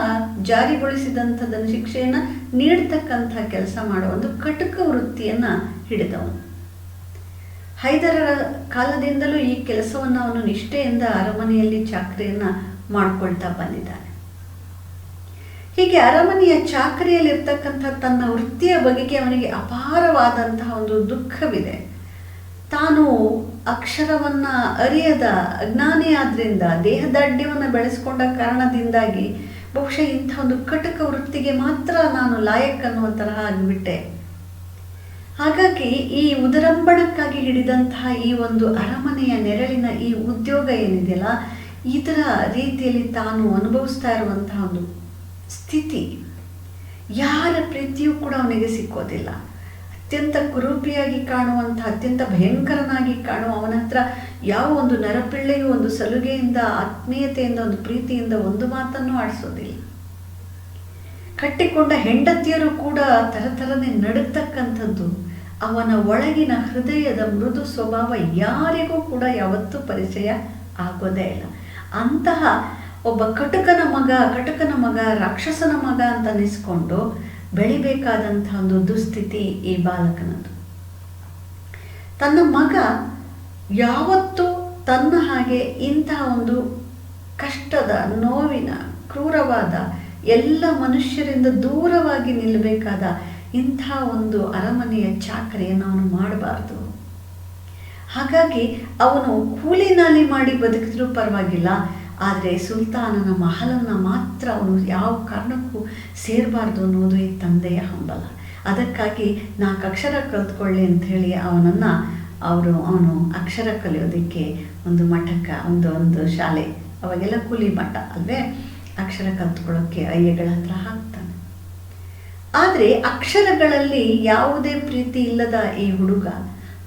ಜಾರಿಗೊಳಿಸಿದಂಥದ್ದನ್ನು, ಶಿಕ್ಷೆಯನ್ನು ನೀಡ್ತಕ್ಕಂಥ ಕೆಲಸ ಮಾಡೋ ಒಂದು ಕಟುಕ ವೃತ್ತಿಯನ್ನು ಹಿಡಿದವನು. ಹೈದರರ ಕಾಲದಿಂದಲೂ ಈ ಕೆಲಸವನ್ನು ಅವನು ನಿಷ್ಠೆಯಿಂದ ಅರಮನೆಯಲ್ಲಿ ಚಾಕರಿಯನ್ನು ಮಾಡಿಕೊಳ್ತಾ ಬಂದಿದ್ದಾನೆ. ಹೀಗೆ ಅರಮನೆಯ ಚಾಕರಿಯಲ್ಲಿರ್ತಕ್ಕಂಥ ತನ್ನ ವೃತ್ತಿಯ ಬಗೆಗೆ ಅವನಿಗೆ ಅಪಾರವಾದಂತಹ ಒಂದು ದುಃಖವಿದೆ. ತಾನು ಅಕ್ಷರವನ್ನು ಅರಿಯದ ಅಜ್ಞಾನಿಯಾದ್ರಿಂದ, ದೇಹದಾಢ್ಯವನ್ನು ಬೆಳೆಸ್ಕೊಂಡ ಕಾರಣದಿಂದಾಗಿ ಬಹುಶಃ ಇಂಥ ಒಂದು ಕಟಕ ವೃತ್ತಿಗೆ ಮಾತ್ರ ನಾನು ಲಾಯಕ್ ಅನ್ನುವ ತರಹ ಆಗಿಬಿಟ್ಟೆ. ಹಾಗಾಗಿ ಈ ಉದರಂಬಣಕ್ಕಾಗಿ ಹಿಡಿದಂತಹ ಈ ಒಂದು ಅರಮನೆಯ ನೆರಳಿನ ಈ ಉದ್ಯೋಗ ಏನಿದೆಯಲ್ಲ, ಇದರ ರೀತಿಯಲ್ಲಿ ತಾನು ಅನುಭವಿಸ್ತಾ ಇರುವಂತಹ ಒಂದು ಸ್ಥಿತಿ ಯಾರ ಪ್ರೀತಿಯೂ ಕೂಡ ಅವನಿಗೆ ಸಿಕ್ಕೋದಿಲ್ಲ. ಅತ್ಯಂತ ಕುರೂಪಿಯಾಗಿ ಕಾಣುವಂಥ, ಅತ್ಯಂತ ಭಯಂಕರನಾಗಿ ಕಾಣುವ ಅವನ ಹತ್ರ ಯಾವ ಒಂದು ನರಪಿಳ್ಳೆಯೂ ಒಂದು ಸಲುಗೆಯಿಂದ, ಆತ್ಮೀಯತೆಯಿಂದ, ಒಂದು ಪ್ರೀತಿಯಿಂದ ಒಂದು ಮಾತನ್ನು ಆಡಿಸೋದಿಲ್ಲ. ಕಟ್ಟಿಕೊಂಡ ಹೆಂಡತಿಯರು ಕೂಡ ತರತರನೆ ನಡುತ್ತಕ್ಕಂಥದ್ದು, ಅವನ ಒಳಗಿನ ಹೃದಯದ ಮೃದು ಸ್ವಭಾವ ಯಾರಿಗೂ ಕೂಡ ಯಾವತ್ತೂ ಪರಿಚಯ ಆಗೋದೇ ಇಲ್ಲ. ಅಂತಹ ಒಬ್ಬ ಕಟುಕನ ಮಗ ರಾಕ್ಷಸನ ಮಗ ಅಂತ ಅನಿಸ್ಕೊಂಡು ಬೆಳಿಬೇಕಾದಂಥ ಒಂದು ದುಸ್ಥಿತಿ ಈ ಬಾಲಕನದು. ತನ್ನ ಮಗ ಯಾವತ್ತೂ ತನ್ನ ಹಾಗೆ ಇಂತಹ ಒಂದು ಕಷ್ಟದ, ನೋವಿನ, ಕ್ರೂರವಾದ, ಎಲ್ಲ ಮನುಷ್ಯರಿಂದ ದೂರವಾಗಿ ನಿಲ್ಲಬೇಕಾದ ಇಂಥ ಒಂದು ಅರಮನೆಯ ಚಾಕರಿಯನ್ನು ಅವನು ಮಾಡಬಾರ್ದು. ಹಾಗಾಗಿ ಅವನು ಕೂಲಿ ನಾಲಿ ಮಾಡಿ ಬದುಕಿದ್ರೂ ಪರವಾಗಿಲ್ಲ, ಆದರೆ ಸುಲ್ತಾನನ ಮಹಲನ್ನು ಮಾತ್ರ ಅವನು ಯಾವ ಕಾರಣಕ್ಕೂ ಸೇರಬಾರ್ದು ಅನ್ನೋದು ಈ ತಂದೆಯ ಹಂಬಲ. ಅದಕ್ಕಾಗಿ 4 ಅಕ್ಷರ ಕಲ್ತ್ಕೊಳ್ಳಿ ಅಂಥೇಳಿ ಅವನು ಅಕ್ಷರ ಕಲಿಯೋದಕ್ಕೆ ಒಂದು ಮಠಕ್ಕೆ ಒಂದು ಶಾಲೆ, ಅವಾಗೆಲ್ಲ ಕೂಲಿ ಮಠ ಅಲ್ವೇ, ಅಕ್ಷರ ಕಲ್ತ್ಕೊಳ್ಳೋಕ್ಕೆ ಅಯ್ಯಗಳ ಹತ್ರ ಹಾಕ್ತಾನೆ. ಆದರೆ ಅಕ್ಷರಗಳಲ್ಲಿ ಯಾವುದೇ ಪ್ರೀತಿ ಇಲ್ಲದ ಈ ಹುಡುಗ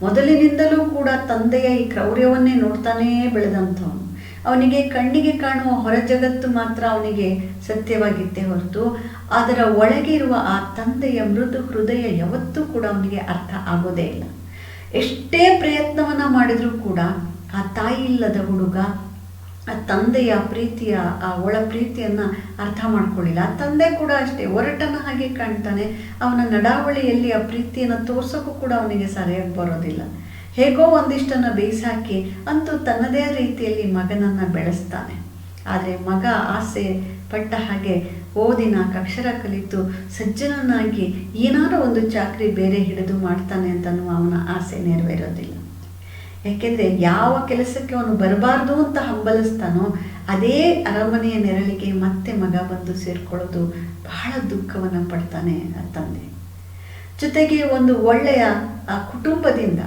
ಮೊದಲಿನಿಂದಲೂ ಕೂಡ ತಂದೆಯ ಈ ಕ್ರೌರ್ಯವನ್ನೇ ನೋಡ್ತಾನೇ ಬೆಳೆದಂಥವನು. ಅವನಿಗೆ ಕಣ್ಣಿಗೆ ಕಾಣುವ ಹೊರ ಜಗತ್ತು ಮಾತ್ರ ಅವನಿಗೆ ಸತ್ಯವಾಗಿತ್ತೇ ಹೊರತು ಅದರ ಒಳಗೆ ಇರುವ ಆ ತಂದೆಯ ಮೃದು ಹೃದಯ ಯಾವತ್ತೂ ಕೂಡ ಅವನಿಗೆ ಅರ್ಥ ಆಗೋದೇ ಇಲ್ಲ. ಎಷ್ಟೇ ಪ್ರಯತ್ನವನ್ನು ಮಾಡಿದರೂ ಕೂಡ ಆ ತಾಯಿ ಇಲ್ಲದ ಹುಡುಗ ಆ ತಂದೆಯ ಪ್ರೀತಿಯ ಆ ಒಳ ಪ್ರೀತಿಯನ್ನು ಅರ್ಥ ಮಾಡ್ಕೊಳ್ಳಿಲ್ಲ. ಆ ತಂದೆ ಕೂಡ ಅಷ್ಟೇ ಒರಟನ ಹಾಗೆ ಕಾಣ್ತಾನೆ. ಅವನ ನಡಾವಳಿಯಲ್ಲಿ ಆ ಪ್ರೀತಿಯನ್ನು ತೋರ್ಸೋಕ್ಕೂ ಕೂಡ ಅವನಿಗೆ ಸರಿಯಾಗಿ ಬರೋದಿಲ್ಲ. ಹೇಗೋ ಒಂದಿಷ್ಟನ್ನು ಬೇಯಿಸಾಕಿ ಅಂತೂ ತನ್ನದೇ ರೀತಿಯಲ್ಲಿ ಮಗನನ್ನು ಬೆಳೆಸ್ತಾನೆ. ಆದರೆ ಮಗ ಆಸೆ ಪಟ್ಟ ಹಾಗೆ ಓದಿ 4 ಅಕ್ಷರ ಕಲಿತು ಸಜ್ಜನನಾಗಿ ಏನಾದರೂ ಒಂದು ಚಾಕರಿ ಬೇರೆ ಹಿಡಿದು ಮಾಡ್ತಾನೆ ಅಂತನೂ ಅವನ ಆಸೆ ನೆರವೇರೋದಿಲ್ಲ. ಯಾಕೆಂದರೆ ಯಾವ ಕೆಲಸಕ್ಕೆ ಅವನು ಬರಬಾರ್ದು ಅಂತ ಹಂಬಲಿಸ್ತಾನೋ ಅದೇ ಅರಮನೆಯ ನೆರಳಿಗೆ ಮತ್ತೆ ಮಗ ಬಂದು ಸೇರಿಕೊಳ್ಳೋದು ಬಹಳ ದುಃಖವನ್ನು ಪಡ್ತಾನೆ ಆ ತಂದೆ. ಜೊತೆಗೆ ಒಂದು ಒಳ್ಳೆಯ ಕುಟುಂಬದಿಂದ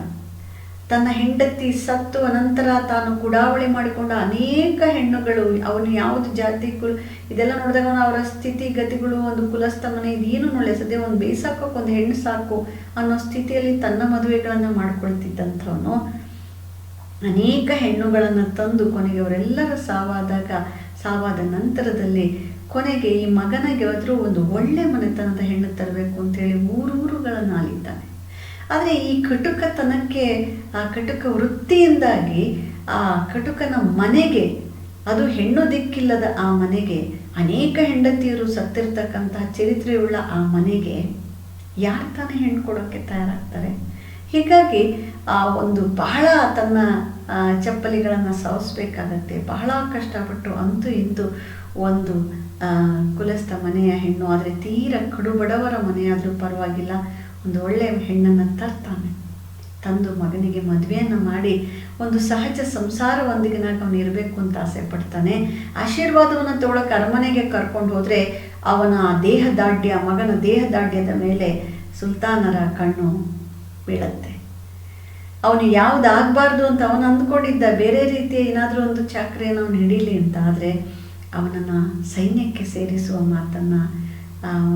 ತನ್ನ ಹೆಂಡತಿ ಸತ್ತು ಅನಂತರ ತಾನು ಕುಡಾವಳಿ ಮಾಡಿಕೊಂಡ ಅನೇಕ ಹೆಣ್ಣುಗಳು, ಅವನು ಯಾವುದು ಜಾತಿಗಳು ಇದೆಲ್ಲ ನೋಡಿದಾಗ ಅವರ ಸ್ಥಿತಿಗತಿಗಳು, ಒಂದು ಕುಲಸ್ಥ ಮನೆ ಇದೇನು ನೋಡಲಿ, ಸದ್ಯ ಒಂದು ಬೇಯಿಸಾಕೋಕೆ ಒಂದು ಹೆಣ್ಣು ಸಾಕು ಅನ್ನೋ ಸ್ಥಿತಿಯಲ್ಲಿ ತನ್ನ ಮದುವೆಗಳನ್ನು ಮಾಡ್ಕೊಳ್ತಿದ್ದಂಥವನು ಅನೇಕ ಹೆಣ್ಣುಗಳನ್ನು ತಂದು ಕೊನೆಗೆ ಅವರೆಲ್ಲರ ಸಾವಾದ ನಂತರದಲ್ಲಿ ಕೊನೆಗೆ ಈ ಮಗನಿಗೆ ಆದರೂ ಒಂದು ಒಳ್ಳೆ ಮನೆತನದ ಹೆಣ್ಣು ತರಬೇಕು ಅಂತೇಳಿ ಊರುಗಳನ್ನು ಆಲಿತಾನೆ. ಆದರೆ ಈ ಕಟುಕತನಕ್ಕೆ, ಆ ಕಟುಕ ವೃತ್ತಿಯಿಂದಾಗಿ ಆ ಕಟುಕನ ಮನೆಗೆ, ಅದು ಹೆಣ್ಣು ದಿಕ್ಕಿಲ್ಲದ ಆ ಮನೆಗೆ, ಅನೇಕ ಹೆಂಡತಿಯರು ಸತ್ತಿರ್ತಕ್ಕಂತಹ ಚರಿತ್ರೆಯುಳ್ಳ ಆ ಮನೆಗೆ ಯಾರು ತಾನೇ ಹೆಣ್ಣು ಕೊಡೋಕ್ಕೆ ತಯಾರಾಗ್ತಾರೆ? ಹೀಗಾಗಿ ಆ ಒಂದು ಬಹಳ ತನ್ನ ಚಪ್ಪಲಿಗಳನ್ನು ಸವಸ್ಬೇಕಾಗತ್ತೆ. ಬಹಳ ಕಷ್ಟಪಟ್ಟು ಅಂತೂ ಇಂತೂ ಒಂದು ಕುಲಸ್ಥ ಮನೆಯ ಹೆಣ್ಣು, ಆದರೆ ತೀರ ಕಡುಬಡವರ ಮನೆಯಾದರೂ ಪರವಾಗಿಲ್ಲ, ಒಂದು ಒಳ್ಳೆಯ ಹೆಣ್ಣನ್ನು ತರ್ತಾನೆ. ತಂದು ಮಗನಿಗೆ ಮದುವೆಯನ್ನು ಮಾಡಿ ಒಂದು ಸಹಜ ಸಂಸಾರವೊಂದಿಗಿನಾಗ ಅವನು ಇರಬೇಕು ಅಂತ ಆಸೆ ಪಡ್ತಾನೆ. ಆಶೀರ್ವಾದವನ್ನು ತಗೊಳ್ಳೋಕೆ ಅರಮನೆಗೆ ಕರ್ಕೊಂಡು ಹೋದರೆ ಅವನ ಮಗನ ದೇಹದಾಢ್ಯದ ಮೇಲೆ ಸುಲ್ತಾನರ ಕಣ್ಣು ಬೀಳತ್ತೆ. ಅವನು ಯಾವುದಾಗಬಾರ್ದು ಅಂತ ಅವನು ಅಂದ್ಕೊಂಡಿದ್ದ, ಬೇರೆ ರೀತಿಯ ಏನಾದರೂ ಒಂದು ಚಾಕರಿಯನ್ನು ಅವನು ಹಿಡೀಲಿ ಅಂತ. ಆದರೆ ಅವನನ್ನು ಸೈನ್ಯಕ್ಕೆ ಸೇರಿಸುವ ಮಾತನ್ನು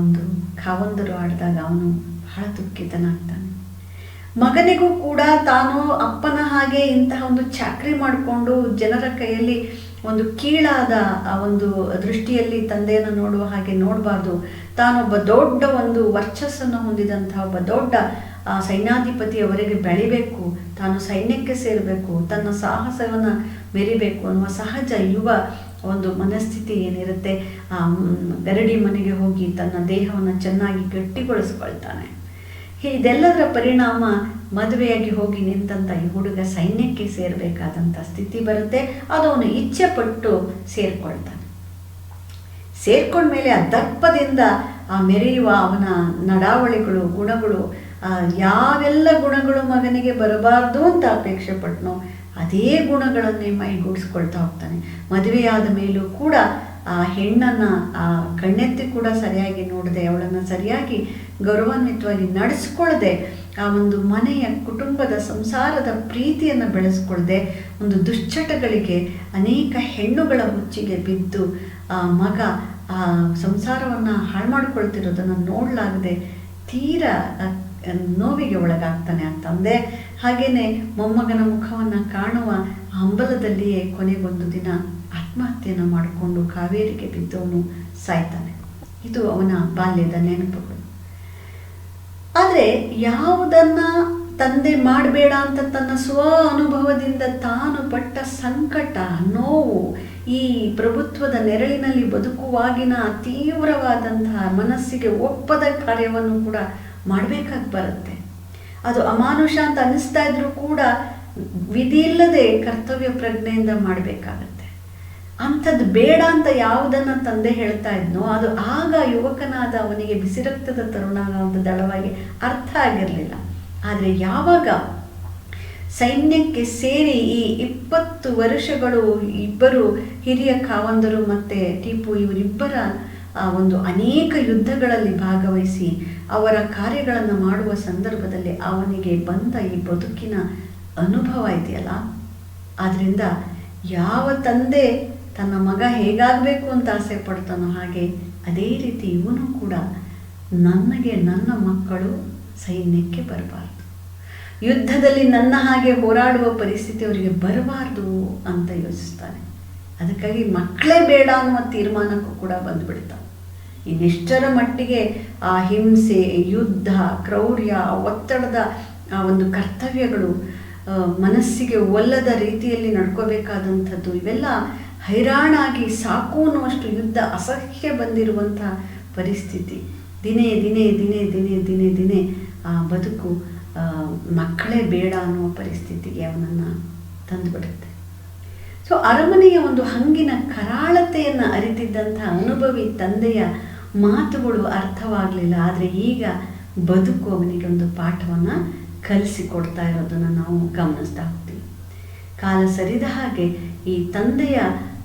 ಒಂದು ಕಾವಂದರು ಆಡಿದಾಗ ಅವನು ಬಹಳ ದುಃಖಿತನಾಗ್ತಾನೆ. ಮಗನಿಗೂ ಕೂಡ ತಾನು ಅಪ್ಪನ ಹಾಗೆ ಇಂತಹ ಒಂದು ಚಾಕರಿ ಮಾಡಿಕೊಂಡು ಜನರ ಕೈಯಲ್ಲಿ ಒಂದು ಕೀಳಾದ ಒಂದು ದೃಷ್ಟಿಯಲ್ಲಿ ತಂದೆಯನ್ನು ನೋಡುವ ಹಾಗೆ ನೋಡಬಾರ್ದು, ತಾನೊಬ್ಬ ದೊಡ್ಡ ಒಂದು ವರ್ಚಸ್ಸನ್ನು ಹೊಂದಿದಂತಹ ಒಬ್ಬ ದೊಡ್ಡ ಸೈನ್ಯಾಧಿಪತಿಯವರೆಗೆ ಬೆಳಿಬೇಕು, ತಾನು ಸೈನ್ಯಕ್ಕೆ ಸೇರಬೇಕು, ತನ್ನ ಸಾಹಸವನ್ನು ಮೆರಿಬೇಕು ಅನ್ನುವ ಸಹಜ ಯುವ ಒಂದು ಮನಸ್ಥಿತಿ ಏನಿರುತ್ತೆ, ಗರಡಿ ಮನೆಗೆ ಹೋಗಿ ತನ್ನ ದೇಹವನ್ನು ಚೆನ್ನಾಗಿ ಗಟ್ಟಿಗೊಳಿಸ್ಕೊಳ್ತಾನೆ. ಇದೆಲ್ಲದರ ಪರಿಣಾಮ ಮದುವೆಯಾಗಿ ಹೋಗಿ ನಿಂತಂಥ ಈ ಹುಡುಗ ಸೈನ್ಯಕ್ಕೆ ಸೇರಬೇಕಾದಂಥ ಸ್ಥಿತಿ ಬರುತ್ತೆ. ಅದು ಅವನು ಇಚ್ಛೆ ಪಟ್ಟು ಸೇರ್ಕೊಳ್ತಾನೆ. ಸೇರ್ಕೊಂಡ್ಮೇಲೆ ಆ ದರ್ಪದಿಂದ ಮೆರೆಯುವ ಅವನ ನಡಾವಳಿಗಳು, ಗುಣಗಳು, ಯಾವೆಲ್ಲ ಗುಣಗಳು ಮಗನಿಗೆ ಬರಬಾರ್ದು ಅಂತ ಅಪೇಕ್ಷೆ ಪಟ್ಟನೋ ಅದೇ ಗುಣಗಳನ್ನೇ ಮೈಗೂಡಿಸ್ಕೊಳ್ತಾ ಹೋಗ್ತಾನೆ. ಮದುವೆಯಾದ ಮೇಲೂ ಕೂಡ ಆ ಹೆಣ್ಣನ್ನು ಕಣ್ಣೆತ್ತಿ ಕೂಡ ಸರಿಯಾಗಿ ನೋಡದೆ, ಅವಳನ್ನು ಸರಿಯಾಗಿ ಗೌರವಾನ್ವಿತವಾಗಿ ನಡೆಸ್ಕೊಳ್ಳದೆ, ಆ ಒಂದು ಮನೆಯ ಕುಟುಂಬದ ಸಂಸಾರದ ಪ್ರೀತಿಯನ್ನು ಬೆಳೆಸ್ಕೊಳ್ಳದೆ, ಒಂದು ದುಶ್ಚಟಗಳಿಗೆ ಅನೇಕ ಹೆಣ್ಣುಗಳ ಹುಚ್ಚಿಗೆ ಬಿದ್ದು ಮಗ ಆ ಸಂಸಾರವನ್ನು ಹಾಳು ಮಾಡಿಕೊಳ್ತಿರೋದನ್ನು ನೋಡಲಾಗದೆ ತೀರಾ ನೋವಿಗೆ ಒಳಗಾಗ್ತಾನೆ ಆ ತಂದೆ. ಹಾಗೆಯೇ ಮೊಮ್ಮಗನ ಮುಖವನ್ನು ಕಾಣುವ ಹಂಬಲದಲ್ಲಿಯೇ ಕೊನೆಗೊಂದು ದಿನ ಆತ್ಮಹತ್ಯೆಯನ್ನು ಮಾಡಿಕೊಂಡು ಕಾವೇರಿಗೆ ಬಿದ್ದವನು ಸಾಯ್ತಾನೆ. ಇದು ಅವನ ಬಾಲ್ಯದ ನೆನಪುಗಳು. ಆದರೆ ಆದರೆ ಯಾವುದನ್ನು ತಂದೆ ಮಾಡಬೇಡ ಅಂತ ತನ್ನ ಸ್ವ ಅನುಭವದಿಂದ ತಾನು ಪಟ್ಟ ಸಂಕಟ, ನೋವು, ಈ ಪ್ರಭುತ್ವದ ನೆರಳಿನಲ್ಲಿ ಬದುಕುವಾಗಿನ ತೀವ್ರವಾದಂತಹ ಮನಸ್ಸಿಗೆ ಒಪ್ಪದ ಕಾರ್ಯವನ್ನು ಕೂಡ ಮಾಡಬೇಕಾಗಿ ಬರುತ್ತೆ. ಅದು ಅಮಾನುಷ ಅಂತ ಅನ್ನಿಸ್ತಾ ಇದ್ರೂ ಕೂಡ ವಿಧಿ ಇಲ್ಲದೆ ಕರ್ತವ್ಯ ಪ್ರಜ್ಞೆಯಿಂದ ಮಾಡಬೇಕಾಗತ್ತೆ. ಅಂಥದ್ದು ಬೇಡ ಅಂತ ಯಾವುದನ್ನು ತಂದೆ ಹೇಳ್ತಾ ಇದ್ನೋ ಅದು ಆಗ ಯುವಕನಾದ ಅವನಿಗೆ ಬಿಸಿರಕ್ತದ ತರುಣ ಅಂತ ದಳವಾಗಿ ಅರ್ಥ ಆಗಿರಲಿಲ್ಲ. ಆದರೆ ಯಾವಾಗ ಸೈನ್ಯಕ್ಕೆ ಸೇರಿ ಈ 20 ವರ್ಷಗಳು ಇಬ್ಬರು ಹಿರಿಯ ಕಾವಂದರು ಮತ್ತು ಟಿಪ್ಪು ಇವರಿಬ್ಬರ ಒಂದು ಅನೇಕ ಯುದ್ಧಗಳಲ್ಲಿ ಭಾಗವಹಿಸಿ ಅವರ ಕಾರ್ಯಗಳನ್ನು ಮಾಡುವ ಸಂದರ್ಭದಲ್ಲಿ ಅವನಿಗೆ ಬಂದ ಈ ಬದುಕಿನ ಅನುಭವ ಇದೆಯಲ್ಲ, ಆದ್ದರಿಂದ ಯಾವ ತಂದೆ ತನ್ನ ಮಗ ಹೇಗಾಗಬೇಕು ಅಂತ ಆಸೆ ಪಡ್ತಾನೋ ಹಾಗೆ ಅದೇ ರೀತಿ ಇವನು ಕೂಡ ನನ್ನ ಮಕ್ಕಳು ಸೈನ್ಯಕ್ಕೆ ಬರಬಾರ್ದು, ಯುದ್ಧದಲ್ಲಿ ನನ್ನ ಹಾಗೆ ಹೋರಾಡುವ ಪರಿಸ್ಥಿತಿ ಅವರಿಗೆ ಬರಬಾರ್ದು ಅಂತ ಯೋಚಿಸ್ತಾನೆ. ಅದಕ್ಕಾಗಿ ಮಕ್ಕಳೇ ಬೇಡ ಅನ್ನುವ ತೀರ್ಮಾನಕ್ಕೂ ಕೂಡ ಬಂದುಬಿಡ್ತಾನೆ. ಇನ್ನೆಷ್ಟರ ಮಟ್ಟಿಗೆ ಆ ಹಿಂಸೆ, ಯುದ್ಧ, ಕ್ರೌರ್ಯ, ಒತ್ತಡದ ಆ ಒಂದು ಕರ್ತವ್ಯಗಳು, ಮನಸ್ಸಿಗೆ ಒಲ್ಲದ ರೀತಿಯಲ್ಲಿ ನಡ್ಕೋಬೇಕಾದಂಥದ್ದು, ಇವೆಲ್ಲ ಹೈರಾಣಾಗಿ ಸಾಕು ಅನ್ನುವಷ್ಟು ಯುದ್ಧ ಅಸಹ್ಯ ಬಂದಿರುವಂಥ ಪರಿಸ್ಥಿತಿ. ದಿನೇ ದಿನೇ ದಿನೇ ದಿನೇ ದಿನೇ ದಿನೇ ಆ ಬದುಕು ಮಕ್ಕಳೇ ಬೇಡ ಅನ್ನುವ ಪರಿಸ್ಥಿತಿಗೆ ಅವನನ್ನು ತಂದುಬಿಡುತ್ತೆ. ಸೊ ಅರಮನೆಯ ಒಂದು ಹಂಗಿನ ಕರಾಳತೆಯನ್ನು ಅರಿತಿದ್ದಂಥ ಅನುಭವಿ ತಂದೆಯ ಮಾತುಗಳು ಅರ್ಥವಾಗಲಿಲ್ಲ. ಆದರೆ ಈಗ ಬದುಕು ಅವನಿಗೆ ಒಂದು ಪಾಠವನ್ನು ಕಲಿಸಿಕೊಡ್ತಾ ಇರೋದನ್ನು ನಾವು ಗಮನಿಸ್ತಾ ಹೋಗ್ತೀವಿ. ಕಾಲ ಸರಿದ ಹಾಗೆ ಈ ತಂದೆಯ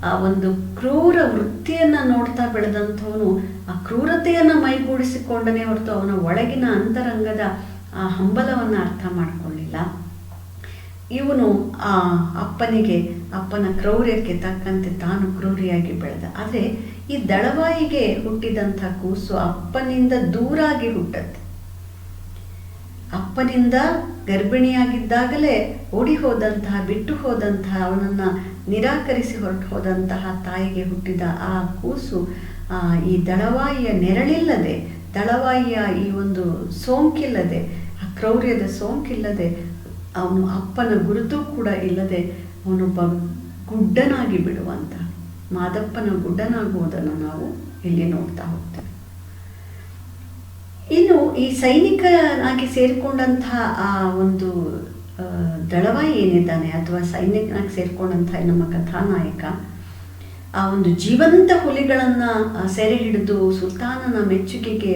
ಆ ಒಂದು ಕ್ರೂರ ವೃತ್ತಿಯನ್ನು ನೋಡ್ತಾ ಬೆಳೆದಂಥವನು ಆ ಕ್ರೂರತೆಯನ್ನು ಮೈಗೂಡಿಸಿಕೊಂಡನೇ ಹೊರತು ಅವನ ಒಳಗಿನ ಅಂತರಂಗದ ಆ ಹಂಬಲವನ್ನು ಅರ್ಥ ಮಾಡಿಕೊಳ್ಳಿಲ್ಲ. ಇವನು ಆ ಅಪ್ಪನ ಕ್ರೌರ್ಯಕ್ಕೆ ತಕ್ಕಂತೆ ತಾನು ಕ್ರೂರಿಯಾಗಿ ಬೆಳೆದ. ಆದರೆ ಈ ದಳವಾಯಿಗೆ ಹುಟ್ಟಿದಂಥ ಕೂಸು ಅಪ್ಪನಿಂದ ದೂರಾಗಿ ಹುಟ್ಟತ್ತೆ. ಅಪ್ಪನಿಂದ ಗರ್ಭಿಣಿಯಾಗಿದ್ದಾಗಲೇ ಓಡಿ ಹೋದಂತಹ, ಬಿಟ್ಟು ಹೋದಂತಹ, ಅವನನ್ನು ನಿರಾಕರಿಸಿ ಹೊರಟು ಹೋದಂತಹ ತಾಯಿಗೆ ಹುಟ್ಟಿದ ಆ ಕೂಸು ಈ ದಳವಾಯಿಯ ನೆರಳಿಲ್ಲದೆ, ದಳವಾಯಿಯ ಈ ಒಂದು ಸೋಂಕಿಲ್ಲದೆ, ಆ ಕ್ರೌರ್ಯದ ಸೋಂಕಿಲ್ಲದೆ, ಅವನು ಅಪ್ಪನ ಗುರುತು ಕೂಡ ಇಲ್ಲದೆ ಅವನೊಬ್ಬ ಗುಡ್ಡನಾಗಿ ಬಿಡುವಂಥ, ಮಾದಪ್ಪನ ಗುಡ್ಡನಾಗುವುದನ್ನು ನಾವು ಇಲ್ಲಿ ನೋಡ್ತಾ ಹೋಗ್ತೇವೆ. ಇನ್ನು ಈ ಸೈನಿಕನಾಗಿ ಸೇರಿಕೊಂಡಂತಹ ಆ ಒಂದು ದಳವಾಯಿ ಏನಿದ್ದಾನೆ ಅಥವಾ ಸೈನಿಕನಾಗಿ ಸೇರಿಕೊಂಡಂತಹ ನಮ್ಮ ಕಥಾನಾಯಕ ಆ ಒಂದು ಜೀವಂತ ಹುಲಿಗಳನ್ನು ಸೆರೆ ಹಿಡಿದು ಸುಲ್ತಾನನ ಮೆಚ್ಚುಗೆಗೆ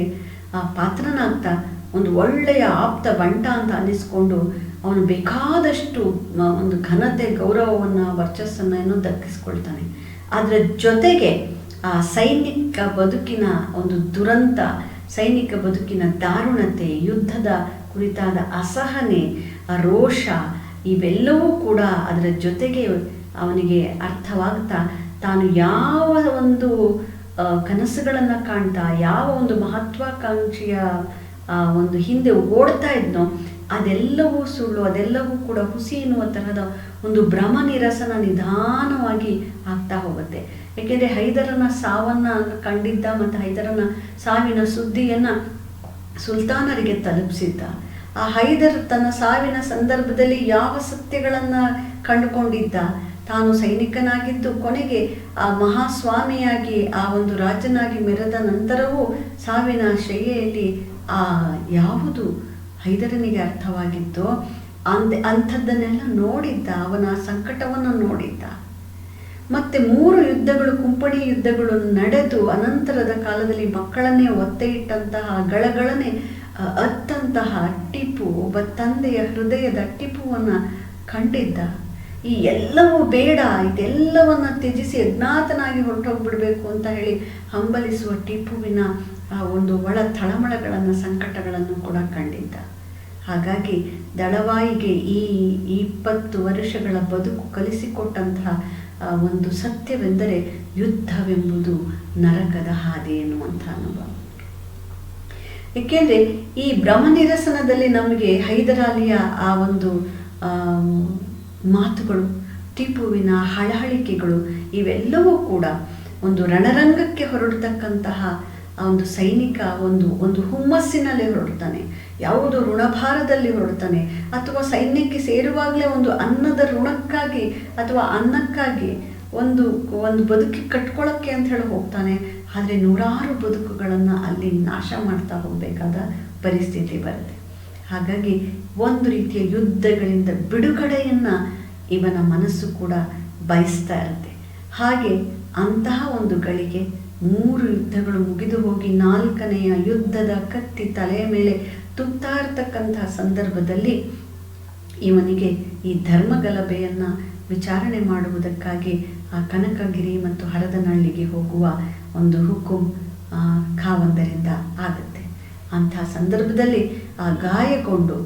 ಪಾತ್ರನಾಗ್ತಾ ಒಂದು ಒಳ್ಳೆಯ ಆಪ್ತ ಬಂಟ ಅಂತ ಅನ್ನಿಸ್ಕೊಂಡು ಅವನು ಬೇಕಾದಷ್ಟು ಒಂದು ಘನತೆ, ಗೌರವವನ್ನು, ವರ್ಚಸ್ಸನ್ನು ದಕ್ಕಿಸ್ಕೊಳ್ತಾನೆ. ಅದರ ಜೊತೆಗೆ ಆ ಸೈನಿಕ ಬದುಕಿನ ಒಂದು ದುರಂತ, ಸೈನಿಕ ಬದುಕಿನ ದಾರುಣತೆ, ಯುದ್ಧದ ಕುರಿತಾದ ಅಸಹನೆ, ರೋಷ ಇವೆಲ್ಲವೂ ಕೂಡ ಅದರ ಜೊತೆಗೆ ಅವನಿಗೆ ಅರ್ಥವಾಗ್ತಾ ತಾನು ಯಾವ ಒಂದು ಕನಸುಗಳನ್ನು ಕಾಣ್ತಾ, ಯಾವ ಒಂದು ಮಹತ್ವಾಕಾಂಕ್ಷೆಯ ಒಂದು ಹಿಂದೆ ಓಡ್ತಾ ಇದ್ನೋ ಅದೆಲ್ಲವೂ ಸುಳ್ಳು, ಅದೆಲ್ಲವೂ ಕೂಡ ಹುಸಿ ಎನ್ನುವ ತರಹದ ಒಂದು ಭ್ರಮ ನಿರಸನ ನಿಧಾನವಾಗಿ ಆಗ್ತಾ ಹೋಗುತ್ತೆ. ಏಕೆಂದರೆ ಹೈದರನ ಸಾವನ್ನು ಕಂಡಿದ್ದ ಮತ್ತು ಹೈದರನ ಸಾವಿನ ಸುದ್ದಿಯನ್ನು ಸುಲ್ತಾನರಿಗೆ ತಲುಪಿಸಿದ್ದ. ಆ ಹೈದರ್ ತನ್ನ ಸಾವಿನ ಸಂದರ್ಭದಲ್ಲಿ ಯಾವ ಸತ್ಯಗಳನ್ನು ಕಂಡುಕೊಂಡಿದ್ದ, ತಾನು ಸೈನಿಕನಾಗಿದ್ದು ಕೊನೆಗೆ ಆ ಮಹಾಸ್ವಾಮಿಯಾಗಿ ಆ ಒಂದು ರಾಜನಾಗಿ ಮೆರೆದ ನಂತರವೂ ಸಾವಿನ ಶಯ್ಯೆಯಲ್ಲಿ ಆ ಯಾವುದು ಹೈದರನಿಗೆ ಅರ್ಥವಾಗಿದ್ದೋ ಅಂಥದ್ದನ್ನೆಲ್ಲ ನೋಡಿದ್ದ, ಅವನ ಸಂಕಟವನ್ನು ನೋಡಿದ್ದ. ಮತ್ತು 3 ಯುದ್ಧಗಳು, ಕುಂಪಣಿ ಯುದ್ಧಗಳು ನಡೆದು ಅನಂತರದ ಕಾಲದಲ್ಲಿ ಮಕ್ಕಳನ್ನೇ ಒತ್ತೆ ಇಟ್ಟಂತಹ, ಗಳಗಳನೆ ಅತ್ತಂತಹ ಟಿಪ್ಪು, ಒಬ್ಬ ತಂದೆಯ ಹೃದಯದ ಟಿಪ್ಪುವನ್ನು ಕಂಡಿದ್ದ. ಈ ಎಲ್ಲವೂ ಬೇಡ, ಇದೆಲ್ಲವನ್ನು ತ್ಯಜಿಸಿ ಅಜ್ಞಾತನಾಗಿ ಹೊರಟೋಗ್ಬಿಡ್ಬೇಕು ಅಂತ ಹೇಳಿ ಹಂಬಲಿಸುವ ಟಿಪ್ಪುವಿನ ಆ ಒಂದು ಒಳ ತಳಮಳಗಳನ್ನು, ಸಂಕಟಗಳನ್ನು ಕೂಡ ಕಂಡಿದ್ದ. ಹಾಗಾಗಿ ದಳವಾಯಿಗೆ ಈ 20 ವರ್ಷಗಳ ಬದುಕು ಕಲಿಸಿಕೊಟ್ಟಂತಹ ಒಂದು ಸತ್ಯವೆಂದರೆ ಯುದ್ಧವೆಂಬುದು ನರಕದ ಹಾದಿ ಎನ್ನುವಂಥ ಅನುಭವ. ಏಕೆಂದರೆ ಈ ಭ್ರಮನಿರಸನದಲ್ಲಿ ನಮಗೆ ಹೈದರಾಲಿಯ ಆ ಒಂದು ಮಾತುಗಳು, ಟಿಪ್ಪುವಿನ ಹಳಹಳಿಕೆಗಳು ಇವೆಲ್ಲವೂ ಕೂಡ ಒಂದು ರಣರಂಗಕ್ಕೆ ಹೊರಡತಕ್ಕಂತಹ ಆ ಒಂದು ಸೈನಿಕ ಒಂದು ಹುಮ್ಮಸ್ಸಿನಲ್ಲಿ ಹೊರಡ್ತಾನೆ, ಯಾವುದೋ ಋಣಭಾರದಲ್ಲಿ ಹೊರಡ್ತಾನೆ, ಅಥವಾ ಸೈನ್ಯಕ್ಕೆ ಸೇರುವಾಗಲೇ ಒಂದು ಅನ್ನದ ಋಣಕ್ಕಾಗಿ ಅಥವಾ ಅನ್ನಕ್ಕಾಗಿ ಒಂದು ಬದುಕಿ ಕಟ್ಕೊಳ್ಳೋಕ್ಕೆ ಅಂತ ಹೇಳಿ ಹೋಗ್ತಾನೆ. ಆದರೆ ನೂರಾರು ಬದುಕುಗಳನ್ನು ಅಲ್ಲಿ ನಾಶ ಮಾಡ್ತಾ ಹೋಗಬೇಕಾದ ಪರಿಸ್ಥಿತಿ ಬರುತ್ತೆ. ಹಾಗಾಗಿ ಒಂದು ರೀತಿಯ ಯುದ್ಧಗಳಿಂದ ಬಿಡುಗಡೆಯನ್ನು ಇವನ ಮನಸ್ಸು ಕೂಡ ಬಯಸ್ತಾ ಇರುತ್ತೆ. ಹಾಗೆ ಅಂತಹ ಒಂದು ಗಳಿಗೆ 3 ಯುದ್ಧಗಳು ಮುಗಿದು ಹೋಗಿ 4ನೆಯ ಯುದ್ಧದ ಕತ್ತಿ ತಲೆಯ ಮೇಲೆ ತುಗ್ತಾ ಇರ್ತಕ್ಕಂತಹ ಸಂದರ್ಭದಲ್ಲಿ ಇವನಿಗೆ ಈ ಧರ್ಮಗಲಭೆಯನ್ನು ವಿಚಾರಣೆ ಮಾಡುವುದಕ್ಕಾಗಿ ಆ ಕನಕಗಿರಿ ಮತ್ತು ಹರದನಹಳ್ಳಿಗೆ ಹೋಗುವ ಒಂದು ಹುಕುಂ ಖಾವಂದರಿಂದ ಆಗುತ್ತೆ. ಅಂತಹ ಸಂದರ್ಭದಲ್ಲಿ ಆ ಗಾಯಗೊಂಡು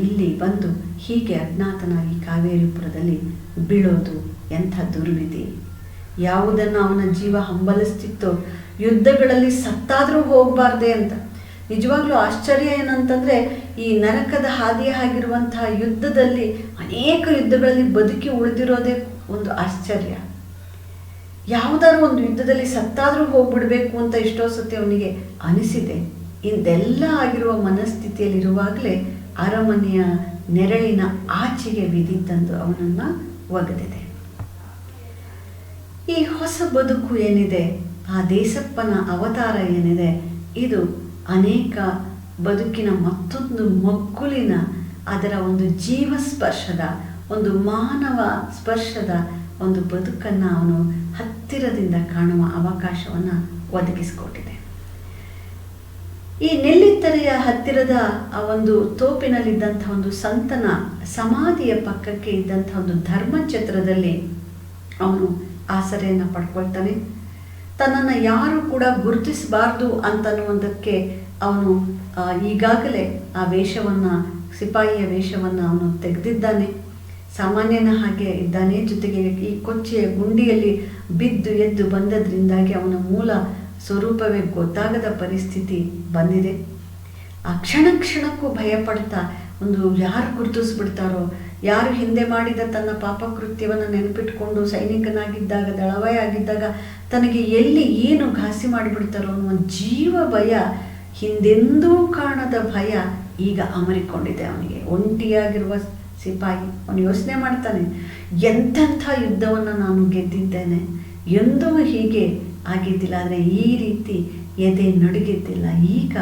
ಇಲ್ಲಿ ಬಂದು ಹೀಗೆ ಅಜ್ಞಾತನಾಗಿ ಕಾವೇರಿಪುರದಲ್ಲಿ ಬೀಳೋದು ಎಂಥ ದುರ್ವಿಧಿ. ಯಾವುದನ್ನು ಅವನ ಜೀವ ಹಂಬಲಿಸ್ತಿತ್ತೋ, ಯುದ್ಧಗಳಲ್ಲಿ ಸತ್ತಾದರೂ ಹೋಗಬಾರ್ದೆ ಅಂತ. ನಿಜವಾಗ್ಲೂ ಆಶ್ಚರ್ಯ ಏನಂತಂದರೆ, ಈ ನರಕದ ಹಾದಿಯ ಆಗಿರುವಂತಹ ಯುದ್ಧದಲ್ಲಿ ಅನೇಕ ಯುದ್ಧಗಳಲ್ಲಿ ಬದುಕಿ ಉಳಿದಿರೋದೇ ಒಂದು ಆಶ್ಚರ್ಯ. ಯಾವುದಾದ್ರೂ ಒಂದು ಯುದ್ಧದಲ್ಲಿ ಸತ್ತಾದರೂ ಹೋಗ್ಬಿಡ್ಬೇಕು ಅಂತ ಎಷ್ಟೋ ಸತಿ ಅವನಿಗೆ ಅನಿಸಿದೆ. ಇದೆಲ್ಲ ಆಗಿರುವ ಮನಸ್ಥಿತಿಯಲ್ಲಿರುವಾಗಲೇ ಅರಮನೆಯ ನೆರಳಿನ ಆಚೆಗೆ ವಿಧಿ ತಂದು ಅವನನ್ನು ಒಗೆದಿದೆ. ಈ ಹೊಸ ಬದುಕು ಏನಿದೆ, ಆ ದೇಸಪ್ಪನ ಅವತಾರ ಏನಿದೆ, ಇದು ಅನೇಕ ಬದುಕಿನ ಮತ್ತೊಂದು ಮಗ್ಗುಲಿನ, ಅದರ ಒಂದು ಜೀವ ಸ್ಪರ್ಶದ, ಒಂದು ಮಾನವ ಸ್ಪರ್ಶದ ಒಂದು ಬದುಕನ್ನು ಅವನು ಹತ್ತಿರದಿಂದ ಕಾಣುವ ಅವಕಾಶವನ್ನು ಒದಗಿಸಿಕೊಟ್ಟಿದೆ. ಈ ನೆಲ್ಲಿತ್ತರೆಯ ಹತ್ತಿರದ ಆ ಒಂದು ತೋಪಿನಲ್ಲಿದ್ದಂಥ ಒಂದು ಸಂತನ ಸಮಾಧಿಯ ಪಕ್ಕಕ್ಕೆ ಇದ್ದಂಥ ಒಂದು ಧರ್ಮಛತ್ರದಲ್ಲಿ ಅವನು ಆಸರೆಯನ್ನು ಪಡ್ಕೊಳ್ತಾನೆ. ತನ್ನನ್ನು ಯಾರು ಕೂಡ ಗುರುತಿಸಬಾರ್ದು ಅಂತನ್ನುವುದಕ್ಕೆ ಅವನು ಈಗಾಗಲೇ ಆ ವೇಷವನ್ನು, ಸಿಪಾಯಿಯ ವೇಷವನ್ನು ಅವನು ತೆಗೆದಿದ್ದಾನೆ. ಸಾಮಾನ್ಯನ ಹಾಗೆ ಇದ್ದಾನೆ. ಜೊತೆಗೆ ಈ ಕೊಚ್ಚೆಯ ಗುಂಡಿಯಲ್ಲಿ ಬಿದ್ದು ಎದ್ದು ಬಂದದ್ರಿಂದಾಗಿ ಅವನ ಮೂಲ ಸ್ವರೂಪವೇ ಗೊತ್ತಾಗದ ಪರಿಸ್ಥಿತಿ ಬಂದಿದೆ. ಆ ಕ್ಷಣಕ್ಕೂ ಭಯಪಡ್ತಾ, ಒಂದು ಯಾರು ಗುರುತಿಸ್ಬಿಡ್ತಾರೋ, ಯಾರು ಹಿಂದೆ ಮಾಡಿದ ತನ್ನ ಪಾಪಕೃತ್ಯವನ್ನು ನೆನಪಿಟ್ಕೊಂಡು ಸೈನಿಕನಾಗಿದ್ದಾಗ, ದಳವಾಯ ಆಗಿದ್ದಾಗ ತನಗೆ ಎಲ್ಲಿ ಏನು ಘಾಸಿ ಮಾಡಿಬಿಡ್ತಾರೋ ಅನ್ನುವ ಜೀವ ಭಯ, ಹಿಂದೆಂದೂ ಕಾಣದ ಭಯ ಈಗ ಅಮರಿಕೊಂಡಿದೆ ಅವನಿಗೆ. ಒಂಟಿಯಾಗಿರುವ ಸಿಪಾಯಿ ಅವನು ಯೋಚನೆ ಮಾಡ್ತಾನೆ, ಎಂತೆಂಥ ಯುದ್ಧವನ್ನು ನಾನು ಗೆದ್ದಿದ್ದೇನೆ, ಎಂದೂ ಹೀಗೆ ಆಗಿದ್ದಿಲ್ಲ, ಆದರೆ ಈ ರೀತಿ ಎದೆ ನಡುಗಿದ್ದಿಲ್ಲ. ಈಗ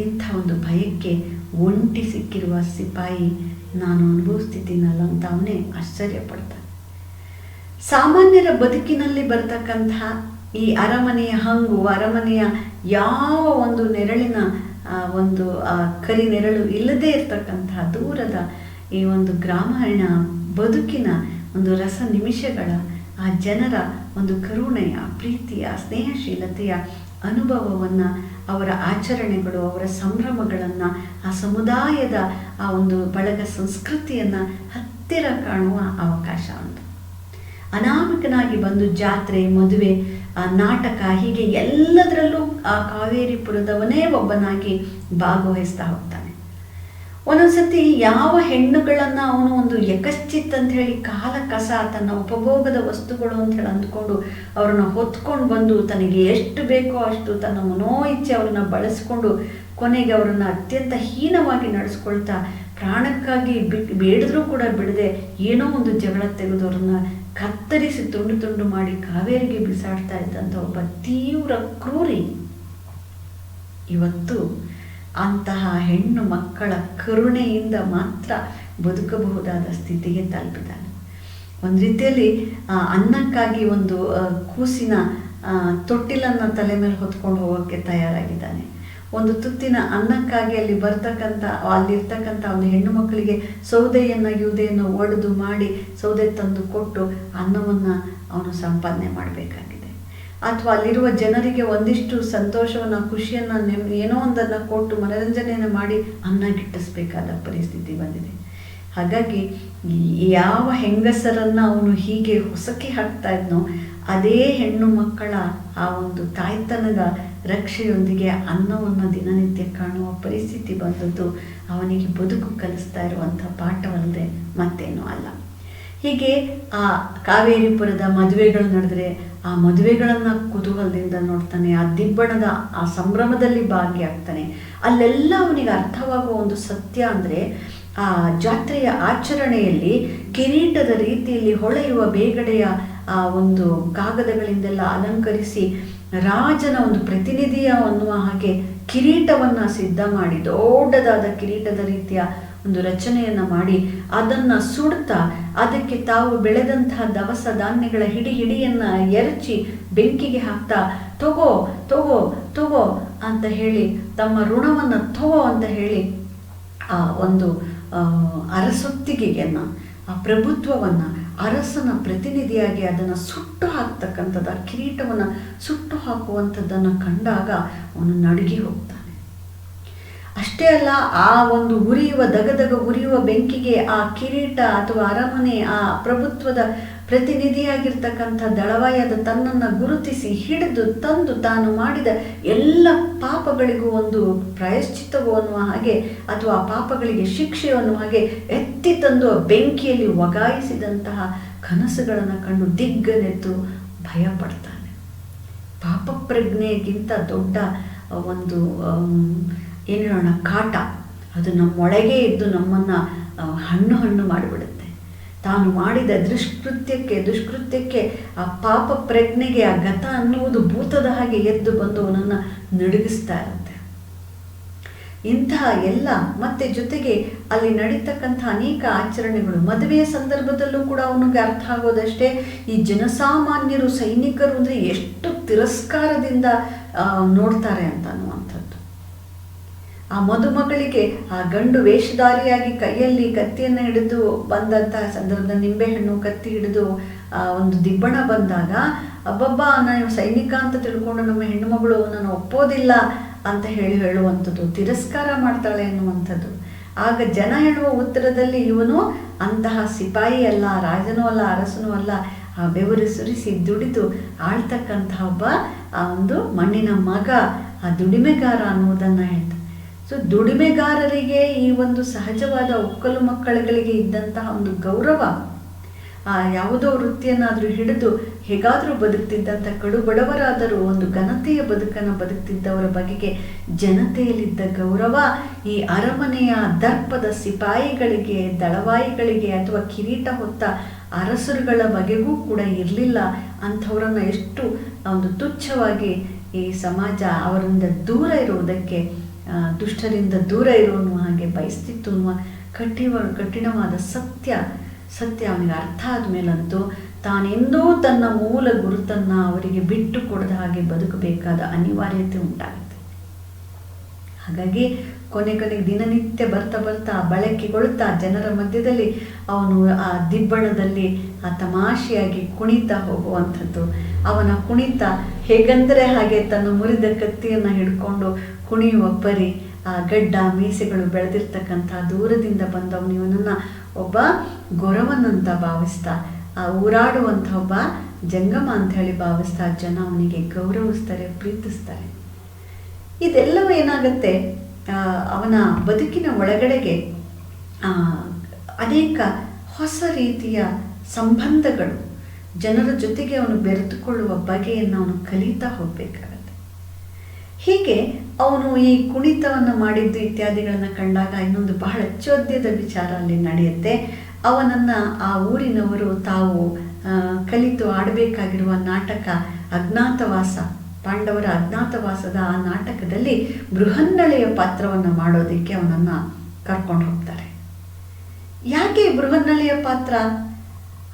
ಇಂಥ ಒಂದು ಭಯಕ್ಕೆ ಒಂಟಿ ಸಿಕ್ಕಿರುವ ಸಿಪಾಯಿ ನಾನು ಅನುಭವಿಸ್ತಿದ್ದೀನಲ್ಲ ಅಂತ ಅವನೇ ಆಶ್ಚರ್ಯಪಡ್ತಾನೆ. ಸಾಮಾನ್ಯರ ಬದುಕಿನಲ್ಲಿ ಬರ್ತಕ್ಕಂಥ ಈ ಅರಮನೆಯ ಹಂಗು, ಅರಮನೆಯ ಯಾವ ಒಂದು ನೆರಳಿನ ಒಂದು ಕರಿ ನೆರಳು ಇಲ್ಲದೇ ಇರತಕ್ಕಂತಹ ದೂರದ ಈ ಒಂದು ಗ್ರಾಮೀಣ ಬದುಕಿನ ಒಂದು ರಸ ನಿಮಿಷಗಳ, ಆ ಜನರ ಒಂದು ಕರುಣೆಯ, ಪ್ರೀತಿಯ, ಸ್ನೇಹಶೀಲತೆಯ ಅನುಭವವನ್ನು, ಅವರ ಆಚರಣೆಗಳು, ಅವರ ಸಂಭ್ರಮಗಳನ್ನು, ಆ ಸಮುದಾಯದ ಆ ಒಂದು ಬಳಗ ಸಂಸ್ಕೃತಿಯನ್ನು ಹತ್ತಿರ ಕಾಣುವ ಅವಕಾಶ ಉಂಟು. ಅನಾಮಿಕನಾಗಿ ಬಂದು ಜಾತ್ರೆ, ಮದುವೆ, ನಾಟಕ, ಹೀಗೆ ಎಲ್ಲದರಲ್ಲೂ ಆ ಕಾವೇರಿಪುರದವನೇ ಒಬ್ಬನಾಗಿ ಭಾಗವಹಿಸ್ತಾ ಹೋಗ್ತಾನೆ. ಒಂದೊಂದ್ಸತಿ ಯಾವ ಹೆಣ್ಣುಗಳನ್ನು ಅವನು ಒಂದು ಯಕಶ್ಚಿತ್ ಅಂತ ಹೇಳಿ ಕಾಲ ಕಸ, ತನ್ನ ಉಪಭೋಗದ ವಸ್ತುಗಳು ಅಂತ ಹೇಳಿ ಅಂದ್ಕೊಂಡು ಅವ್ರನ್ನ ಹೊತ್ಕೊಂಡು ಬಂದು ತನಗೆ ಎಷ್ಟು ಬೇಕೋ ಅಷ್ಟು ತನ್ನ ಮನೋ ಇಚ್ಛೆ ಅವ್ರನ್ನ ಬಳಸ್ಕೊಂಡು ಕೊನೆಗೆ ಅವರನ್ನು ಅತ್ಯಂತ ಹೀನವಾಗಿ ನಡೆಸ್ಕೊಳ್ತಾ, ಪ್ರಾಣಕ್ಕಾಗಿ ಬೇಡಿದ್ರೂ ಕೂಡ ಬಿಡದೆ ಏನೋ ಒಂದು ಜಗಳ ತೆಗೆದು ಅವ್ರನ್ನ ಕತ್ತರಿಸಿ ತುಂಡು ತುಂಡು ಮಾಡಿ ಕಾವೇರಿಗೆ ಬಿಸಾಡ್ತಾ ಇದ್ದಂಥ ಒಬ್ಬ ತೀವ್ರ ಕ್ರೂರಿ ಇವತ್ತು ಅಂತಹ ಹೆಣ್ಣು ಮಕ್ಕಳ ಕರುಣೆಯಿಂದ ಮಾತ್ರ ಬದುಕಬಹುದಾದ ಸ್ಥಿತಿಗೆ ತಲುಪಿದ್ದಾನೆ. ಒಂದು ರೀತಿಯಲ್ಲಿ ಅನ್ನಕ್ಕಾಗಿ ಒಂದು ಕೂಸಿನ ತೊಟ್ಟಿಲನ್ನು ತಲೆ ಮೇಲೆ ಹೊತ್ಕೊಂಡು ಹೋಗೋಕ್ಕೆ ತಯಾರಾಗಿದ್ದಾನೆ. ಒಂದು ತುತ್ತಿನ ಅನ್ನಕ್ಕಾಗಿ ಅಲ್ಲಿರ್ತಕ್ಕಂಥ ಒಂದು ಹೆಣ್ಣು ಮಕ್ಕಳಿಗೆ ಯೂದೆಯನ್ನು ಒಡೆದು ಮಾಡಿ ಸೌದೆ ತಂದು ಕೊಟ್ಟು ಅನ್ನವನ್ನು ಅವನು ಸಂಪಾದನೆ ಮಾಡಬೇಕಾಗಿದೆ. ಅಥವಾ ಅಲ್ಲಿರುವ ಜನರಿಗೆ ಒಂದಿಷ್ಟು ಸಂತೋಷವನ್ನು, ಖುಷಿಯನ್ನು, ಏನೋ ಒಂದನ್ನು ಕೊಟ್ಟು ಮನರಂಜನೆಯನ್ನು ಮಾಡಿ ಅನ್ನ ಗಿಟ್ಟಿಸ್ಬೇಕಾದ ಪರಿಸ್ಥಿತಿ ಬಂದಿದೆ. ಹಾಗಾಗಿ ಯಾವ ಹೆಂಗಸರನ್ನು ಅವನು ಹೀಗೆ ಹೊಸಕಿ ಹಾಕ್ತಾ ಇದ್ನೋ, ಅದೇ ಹೆಣ್ಣು ಮಕ್ಕಳ ಆ ಒಂದು ತಾಯ್ತನದ ರಕ್ಷೆಯೊಂದಿಗೆ ಅನ್ನವನ್ನು ದಿನನಿತ್ಯ ಕಾಣುವ ಪರಿಸ್ಥಿತಿ ಬಂದದ್ದು ಅವನಿಗೆ ಬದುಕು ಕಲಿಸ್ತಾ ಇರುವಂಥ ಪಾಠವಲ್ಲದೆ ಮತ್ತೇನೂ ಅಲ್ಲ. ಹೀಗೆ ಆ ಕಾವೇರಿಪುರದ ಮದುವೆಗಳು ನಡೆದರೆ ಆ ಮದುವೆಗಳನ್ನು ಕುತೂಹಲದಿಂದ ನೋಡ್ತಾನೆ, ಆ ದಿಬ್ಬಣದ ಆ ಸಂಭ್ರಮದಲ್ಲಿ ಭಾಗಿಯಾಗ್ತಾನೆ. ಅಲ್ಲೆಲ್ಲ ಅವನಿಗೆ ಅರ್ಥವಾಗುವ ಒಂದು ಸತ್ಯ ಅಂದರೆ, ಆ ಜಾತ್ರೆಯ ಆಚರಣೆಯಲ್ಲಿ ಕಿರೀಟದ ರೀತಿಯಲ್ಲಿ ಹೊಳೆಯುವ ಬೇಗಡೆಯ ಆ ಒಂದು ಕಾಗದಗಳಿಂದೆಲ್ಲ ಅಲಂಕರಿಸಿ ರಾಜನ ಒಂದು ಪ್ರತಿನಿಧಿಯ ಅನ್ನುವ ಹಾಗೆ ಕಿರೀಟವನ್ನು ಸಿದ್ಧ ಮಾಡಿ, ದೊಡ್ಡದಾದ ಕಿರೀಟದ ರೀತಿಯ ಒಂದು ರಚನೆಯನ್ನು ಮಾಡಿ ಅದನ್ನು ಸುಡ್ತಾ ಅದಕ್ಕೆ ತಾವು ಬೆಳೆದಂತಹ ದವಸ ಧಾನ್ಯಗಳ ಹಿಡಿಯನ್ನು ಎರಚಿ ಬೆಂಕಿಗೆ ಹಾಕ್ತಾ ತಗೋ ತಗೋ ತಗೋ ಅಂತ ಹೇಳಿ ತಮ್ಮ ಋಣವನ್ನು ತಗೋ ಅಂತ ಹೇಳಿ ಆ ಒಂದು ಅರಸೊತ್ತಿಗೆಯನ್ನು, ಆ ಪ್ರಭುತ್ವವನ್ನು, ಅರಸನ ಪ್ರತಿನಿಧಿಯಾಗಿ ಅದನ್ನು ಸುಟ್ಟು ಹಾಕ್ತಕ್ಕಂಥದ್ದು, ಆ ಕಿರೀಟವನ್ನು ಸುಟ್ಟು ಹಾಕುವಂಥದ್ದನ್ನು ಕಂಡಾಗ ಅವನು ನಡುಗಿ ಹೋಗ್ತಾನೆ. ಅಷ್ಟೇ ಅಲ್ಲ, ಆ ಒಂದು ಉರಿಯುವ ದಗದಗ ಉರಿಯುವ ಬೆಂಕಿಗೆ ಆ ಕಿರೀಟ ಅಥವಾ ಅರಮನೆ, ಆ ಪ್ರಭುತ್ವದ ಪ್ರತಿನಿಧಿಯಾಗಿರ್ತಕ್ಕಂಥ ದಳವಾಯದ ತನ್ನನ್ನು ಗುರುತಿಸಿ ಹಿಡಿದು ತಂದು ತಾನು ಮಾಡಿದ ಎಲ್ಲ ಪಾಪಗಳಿಗೂ ಒಂದು ಪ್ರಾಯಶ್ಚಿತ್ತವು ಅನ್ನುವ ಹಾಗೆ ಅಥವಾ ಆ ಪಾಪಗಳಿಗೆ ಶಿಕ್ಷೆ ಅನ್ನುವ ಹಾಗೆ ಎತ್ತಿ ತಂದು ಬೆಂಕಿಯಲ್ಲಿ ಒಗಾಯಿಸಿದಂತಹ ಕನಸುಗಳನ್ನು ಕಂಡು ದಿಗ್ಗನೆದ್ದು ಭಯ ಪಡ್ತಾನೆ. ಪಾಪ ಪ್ರಜ್ಞೆಗಿಂತ ದೊಡ್ಡ ಒಂದು ಏನು ಹೇಳೋಣ ಕಾಟ ಅದು ನಮ್ಮೊಳಗೆ ಇದ್ದು ನಮ್ಮನ್ನು ಹಣ್ಣು ಮಾಡಿಬಿಡುತ್ತೆ. ತಾನು ಮಾಡಿದ ದುಷ್ಕೃತ್ಯಕ್ಕೆ ಆ ಪಾಪ ಪ್ರಜ್ಞೆಗೆ ಆ ಗತ ಅನ್ನುವುದು ಭೂತದ ಹಾಗೆ ಎದ್ದು ಬಂದು ಅವನನ್ನು ನಡುಗಿಸ್ತಾ ಇರುತ್ತೆ. ಇಂತಹ ಎಲ್ಲ ಮತ್ತೆ ಜೊತೆಗೆ ಅಲ್ಲಿ ನಡೀತಕ್ಕಂಥ ಅನೇಕ ಆಚರಣೆಗಳು, ಮದುವೆಯ ಸಂದರ್ಭದಲ್ಲೂ ಕೂಡ ಅವನಿಗೆ ಅರ್ಥ ಆಗೋದಷ್ಟೇ, ಈ ಜನಸಾಮಾನ್ಯರು ಸೈನಿಕರು ಅಂದರೆ ಎಷ್ಟು ತಿರಸ್ಕಾರದಿಂದ ನೋಡ್ತಾರೆ ಅಂತ ಅನ್ನುವಂಥದ್ದು. ಆ ಮದುಮಗಳಿಗೆ ಆ ಗಂಡು ವೇಷಧಾರಿಯಾಗಿ ಕೈಯಲ್ಲಿ ಕತ್ತಿಯನ್ನು ಹಿಡಿದು ಬಂದಂತಹ ಸಂದರ್ಭದಲ್ಲಿ ನಿಂಬೆಹಣ್ಣು ಕತ್ತಿ ಹಿಡಿದು ಒಂದು ದಿಬ್ಬಣ ಬಂದಾಗ ಅಬ್ಬಬ್ಬಾ ನಾನು ಸೈನಿಕ ಅಂತ ತಿಳ್ಕೊಂಡು ನಮ್ಮ ಹೆಣ್ಣುಮಗಳು ನಾನು ಒಪ್ಪೋದಿಲ್ಲ ಅಂತ ಹೇಳುವಂಥದ್ದು, ತಿರಸ್ಕಾರ ಮಾಡ್ತಾಳೆ ಎನ್ನುವಂಥದ್ದು. ಆಗ ಜನ ಹೇಳುವ ಉತ್ತರದಲ್ಲಿ ಇವನು ಅಂತಹ ಸಿಪಾಯಿ ಅಲ್ಲ, ರಾಜನೂ ಅಲ್ಲ, ಅರಸನೂ ಅಲ್ಲ, ಆ ಬೆವರು ಸುರಿಸಿ ದುಡಿದು ಆಳ್ತಕ್ಕಂಥ ಒಬ್ಬ ಆ ಒಂದು ಮಣ್ಣಿನ ಮಗ, ಆ ದುಡಿಮೆಗಾರ ಅನ್ನೋದನ್ನು ಹೇಳ್ತಾರೆ. ಸೊ ದುಡಿಮೆಗಾರರಿಗೆ ಈ ಒಂದು ಸಹಜವಾದ ಒಕ್ಕಲು ಮಕ್ಕಳುಗಳಿಗೆ ಇದ್ದಂತಹ ಒಂದು ಗೌರವ, ಯಾವುದೋ ವೃತ್ತಿಯನ್ನಾದರೂ ಹಿಡಿದು ಹೇಗಾದರೂ ಬದುಕ್ತಿದ್ದಂಥ ಕಡು ಬಡವರಾದರೂ ಒಂದು ಘನತೆಯ ಬದುಕನ್ನು ಬದುಕ್ತಿದ್ದವರ ಬಗೆಗೆ ಜನತೆಯಲ್ಲಿದ್ದ ಗೌರವ ಈ ಅರಮನೆಯ ದರ್ಪದ ಸಿಪಾಯಿಗಳಿಗೆ, ದಳವಾಯಿಗಳಿಗೆ ಅಥವಾ ಕಿರೀಟ ಹೊತ್ತ ಅರಸರುಗಳ ಬಗೆಗೂ ಕೂಡ ಇರಲಿಲ್ಲ. ಅಂಥವರನ್ನು ಎಷ್ಟು ಒಂದು ತುಚ್ಛವಾಗಿ ಈ ಸಮಾಜ ಅವರಿಂದ ದೂರ ಇರುವುದಕ್ಕೆ, ದುಷ್ಟರಿಂದ ದೂರ ಇರುವನು ಹಾಗೆ ಬಯಸ್ತಿತ್ತು ಅನ್ನುವ ಕಠಿಣವಾದ ಸತ್ಯ ಅವನಿಗೆ ಅರ್ಥ ಆದಮೇಲಂತೂ ತಾನೆಂದೂ ತನ್ನ ಮೂಲ ಗುರುತನ್ನು ಅವರಿಗೆ ಬಿಟ್ಟು ಕೊಡದ ಹಾಗೆ ಬದುಕಬೇಕಾದ ಅನಿವಾರ್ಯತೆ ಉಂಟಾಗುತ್ತೆ. ಹಾಗಾಗಿ ಕೊನೆಗೆ ದಿನನಿತ್ಯ ಬರ್ತಾ ಬಳಕೆಗೊಳ್ತಾ ಜನರ ಮಧ್ಯದಲ್ಲಿ ಅವನು ಆ ದಿಬ್ಬಣದಲ್ಲಿ ಆ ತಮಾಷೆಯಾಗಿ ಕುಣಿತಾ ಹೋಗುವಂಥದ್ದು. ಅವನ ಕುಣಿತ ಹೇಗಂದರೆ ಹಾಗೆ ತನ್ನ ಮುರಿದ ಕತ್ತಿಯನ್ನು ಹಿಡ್ಕೊಂಡು ಕುಣಿಯುವ ಪರಿ, ಆ ಗಡ್ಡ ಮೀಸೆಗಳು ಬೆಳೆದಿರ್ತಕ್ಕಂಥ ದೂರದಿಂದ ಬಂದವನು ಇವನನ್ನು ಒಬ್ಬ ಗೊರವನಂತ ಭಾವಿಸ್ತಾ, ಆ ಊರಾಡುವಂಥ ಒಬ್ಬ ಜಂಗಮ ಅಂತ ಹೇಳಿ ಭಾವಿಸ್ತಾ ಜನ ಅವನಿಗೆ ಗೌರವಿಸ್ತಾರೆ, ಪ್ರೀತಿಸ್ತಾರೆ. ಇದೆಲ್ಲವೂ ಏನಾಗುತ್ತೆ, ಅವನ ಬದುಕಿನ ಒಳಗಡೆಗೆ ಅನೇಕ ಹೊಸ ರೀತಿಯ ಸಂಬಂಧಗಳು, ಜನರ ಜೊತೆಗೆ ಅವನು ಬೆರೆತುಕೊಳ್ಳುವ ಬಗೆಯನ್ನು ಅವನು ಕಲಿತಾ ಹೋಗಬೇಕಾಗತ್ತೆ. ಹೀಗೆ ಅವನು ಈ ಕುಣಿತವನ್ನು ಮಾಡಿದ್ದು ಇತ್ಯಾದಿಗಳನ್ನು ಕಂಡಾಗ ಇನ್ನೊಂದು ಬಹಳ ಚೋದ್ಯದ ವಿಚಾರ ಅಲ್ಲಿ ನಡೆಯುತ್ತೆ. ಅವನನ್ನು ಆ ಊರಿನವರು ತಾವು ಕಲಿತು ಆಡಬೇಕಾಗಿರುವ ನಾಟಕ ಅಜ್ಞಾತವಾಸ, ಪಾಂಡವರ ಅಜ್ಞಾತವಾಸದ ಆ ನಾಟಕದಲ್ಲಿ ಬೃಹನ್ನಳೆಯ ಪಾತ್ರವನ್ನು ಮಾಡೋದಕ್ಕೆ ಅವನನ್ನು ಕರ್ಕೊಂಡು ಹೋಗ್ತಾರೆ. ಯಾಕೆ ಬೃಹನ್ನಳೆಯ ಪಾತ್ರ?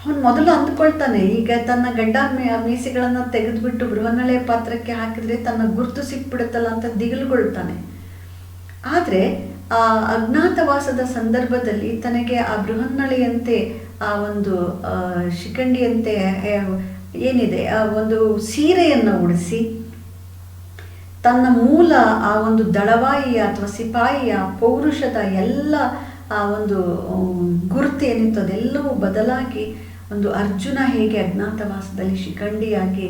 ಅವನು ಮೊದಲು ಅಂದ್ಕೊಳ್ತಾನೆ, ಈಗ ತನ್ನ ಗಡ್ಡ ಮೀಸೆಗಳನ್ನು ತೆಗೆದುಬಿಟ್ಟು ಬೃಹನ್ನಳೆಯ ಪಾತ್ರಕ್ಕೆ ಹಾಕಿದರೆ ತನ್ನ ಗುರುತು ಸಿಕ್ಬಿಡುತ್ತಲ್ಲ ಅಂತ ದಿಗಿಲುಗೊಳ್ತಾನೆ. ಆದರೆ ಆ ಅಜ್ಞಾತವಾಸದ ಸಂದರ್ಭದಲ್ಲಿ ತನಗೆ ಆ ಬೃಹನ್ನಳೆಯಂತೆ ಆ ಒಂದು ಶಿಖಂಡಿಯಂತೆ ಏನಿದೆ ಆ ಒಂದು ಸೀರೆಯನ್ನು ಉಡಿಸಿ ತನ್ನ ಮೂಲ ಆ ಒಂದು ದಳವಾಯಿಯ ಅಥವಾ ಸಿಪಾಯಿಯ ಪೌರುಷದ ಎಲ್ಲ ಆ ಒಂದು ಗುರುತು ಏನಿತ್ತು ಅದೆಲ್ಲವೂ ಬದಲಾಗಿ ಒಂದು ಅರ್ಜುನ ಹೇಗೆ ಅಜ್ಞಾತವಾಸದಲ್ಲಿ ಶಿಖಂಡಿಯಾಗಿ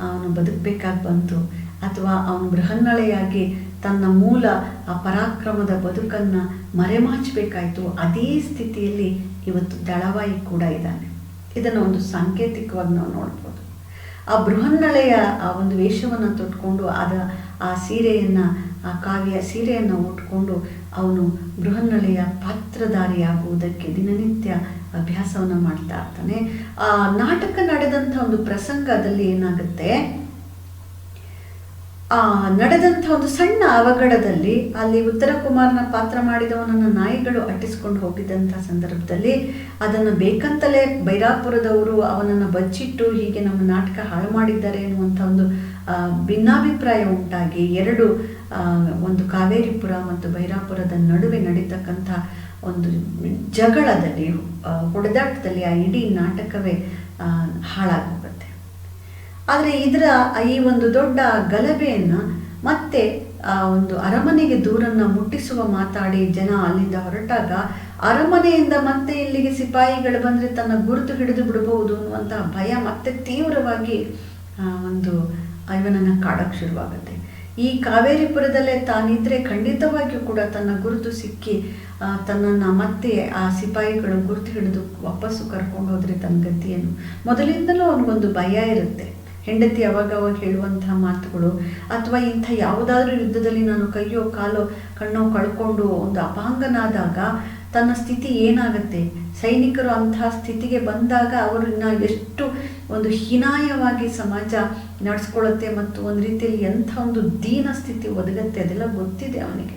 ಅವನು ಬದುಕಬೇಕಾಗಿ ಬಂತು, ಅಥವಾ ಅವನು ಬೃಹನ್ನಳೆಯಾಗಿ ತನ್ನ ಮೂಲ ಆ ಪರಾಕ್ರಮದ ಬದುಕನ್ನು ಮರೆಮಾಚಬೇಕಾಯಿತು, ಅದೇ ಸ್ಥಿತಿಯಲ್ಲಿ ಇವತ್ತು ದಳವಾಯಿ ಕೂಡ ಇದ್ದಾನೆ. ಇದನ್ನು ಒಂದು ಸಾಂಕೇತಿಕವಾಗಿ ನಾವು ನೋಡ್ಬೋದು. ಆ ಬೃಹನ್ನಳೆಯ ಆ ಒಂದು ವೇಷವನ್ನು ತೊಟ್ಕೊಂಡು ಆ ಸೀರೆಯನ್ನು, ಆ ಕಾವ್ಯ ಸೀರೆಯನ್ನು ಉಟ್ಕೊಂಡು ಅವನು ಬೃಹನ್ನಳೆಯ ಪಾತ್ರಧಾರಿಯಾಗುವುದಕ್ಕೆ ದಿನನಿತ್ಯ ಅಭ್ಯಾಸವನ್ನು ಮಾಡ್ತಾ ಇರ್ತಾನೆ. ಆ ನಾಟಕ ನಡೆದಂಥ ಒಂದು ಪ್ರಸಂಗದಲ್ಲಿ ಏನಾಗುತ್ತೆ, ನಡೆದಂಥ ಒಂದು ಸಣ್ಣ ಅವಘಡದಲ್ಲಿ ಅಲ್ಲಿ ಉತ್ತರ ಕುಮಾರನ ಪಾತ್ರ ಮಾಡಿದವನನ್ನು ನಾಯಿಗಳು ಅಟ್ಟಿಸ್ಕೊಂಡು ಹೋಗಿದ್ದಂಥ ಸಂದರ್ಭದಲ್ಲಿ ಅದನ್ನು ಬೇಕಂತಲೇ ಬೈರಾಪುರದವರು ಅವನನ್ನು ಬಚ್ಚಿಟ್ಟು ಹೀಗೆ ನಮ್ಮ ನಾಟಕ ಹಾಳು ಮಾಡಿದ್ದಾರೆ ಎನ್ನುವಂಥ ಒಂದು ಭಿನ್ನಾಭಿಪ್ರಾಯ ಉಂಟಾಗಿ ಒಂದು ಕಾವೇರಿಪುರ ಮತ್ತು ಬೈರಾಪುರದ ನಡುವೆ ನಡೀತಕ್ಕಂಥ ಒಂದು ಜಗಳದಲ್ಲಿ, ಹೊಡೆದಾಟದಲ್ಲಿ ಆ ಇಡೀ ನಾಟಕವೇ ಹಾಳಾಗೋಗುತ್ತೆ. ಆದರೆ ಈ ಒಂದು ದೊಡ್ಡ ಗಲಭೆಯನ್ನು ಮತ್ತೆ ಒಂದು ಅರಮನೆಗೆ ದೂರನ್ನು ಮುಟ್ಟಿಸುವ ಮಾತಾಡಿ ಜನ ಅಲ್ಲಿಂದ ಹೊರಟಾಗ ಅರಮನೆಯಿಂದ ಮತ್ತೆ ಇಲ್ಲಿಗೆ ಸಿಪಾಯಿಗಳು ಬಂದರೆ ತನ್ನ ಗುರುತು ಹಿಡಿದು ಬಿಡಬಹುದು ಅನ್ನುವಂತಹ ಭಯ ಮತ್ತೆ ತೀವ್ರವಾಗಿ ಇವನನ್ನು ಕಾಡಕ್ಕೆ ಶುರುವಾಗುತ್ತೆ. ಈ ಕಾವೇರಿಪುರದಲ್ಲೇ ತಾನಿದ್ರೆ ಖಂಡಿತವಾಗಿಯೂ ಕೂಡ ತನ್ನ ಗುರುತು ಸಿಕ್ಕಿ ತನ್ನನ್ನು ಮತ್ತೆ ಆ ಸಿಪಾಯಿಗಳು ಗುರುತು ಹಿಡಿದು ವಾಪಸ್ಸು ಕರ್ಕೊಂಡು ಹೋದರೆ ತನ್ನ ಗತಿಯನ್ನು, ಮೊದಲಿಂದಲೂ ಅವನಿಗೊಂದು ಭಯ ಇರುತ್ತೆ. ಹೆಂಡತಿ ಅವಾಗ ಹೇಳುವಂತಹ ಮಾತುಗಳು ಅಥವಾ ಇಂಥ ಯಾವುದಾದ್ರೂ ಯುದ್ಧದಲ್ಲಿ ನಾನು ಕೈಯೋ ಕಾಲೋ ಕಣ್ಣೋ ಕಳ್ಕೊಂಡು ಒಂದು ಅಪಾಂಗನಾದಾಗ ತನ್ನ ಸ್ಥಿತಿ ಏನಾಗುತ್ತೆ, ಸೈನಿಕರು ಅಂತಹ ಸ್ಥಿತಿಗೆ ಬಂದಾಗ ಅವರನ್ನ ಎಷ್ಟು ಒಂದು ಹೀನಾಯವಾಗಿ ಸಮಾಜ ನಡೆಸ್ಕೊಳ್ಳುತ್ತೆ ಮತ್ತು ಒಂದು ರೀತಿಯಲ್ಲಿ ಎಂಥ ಒಂದು ದೀನ ಸ್ಥಿತಿ ಒದಗತ್ತೆ, ಅದೆಲ್ಲ ಗೊತ್ತಿದೆ ಅವನಿಗೆ.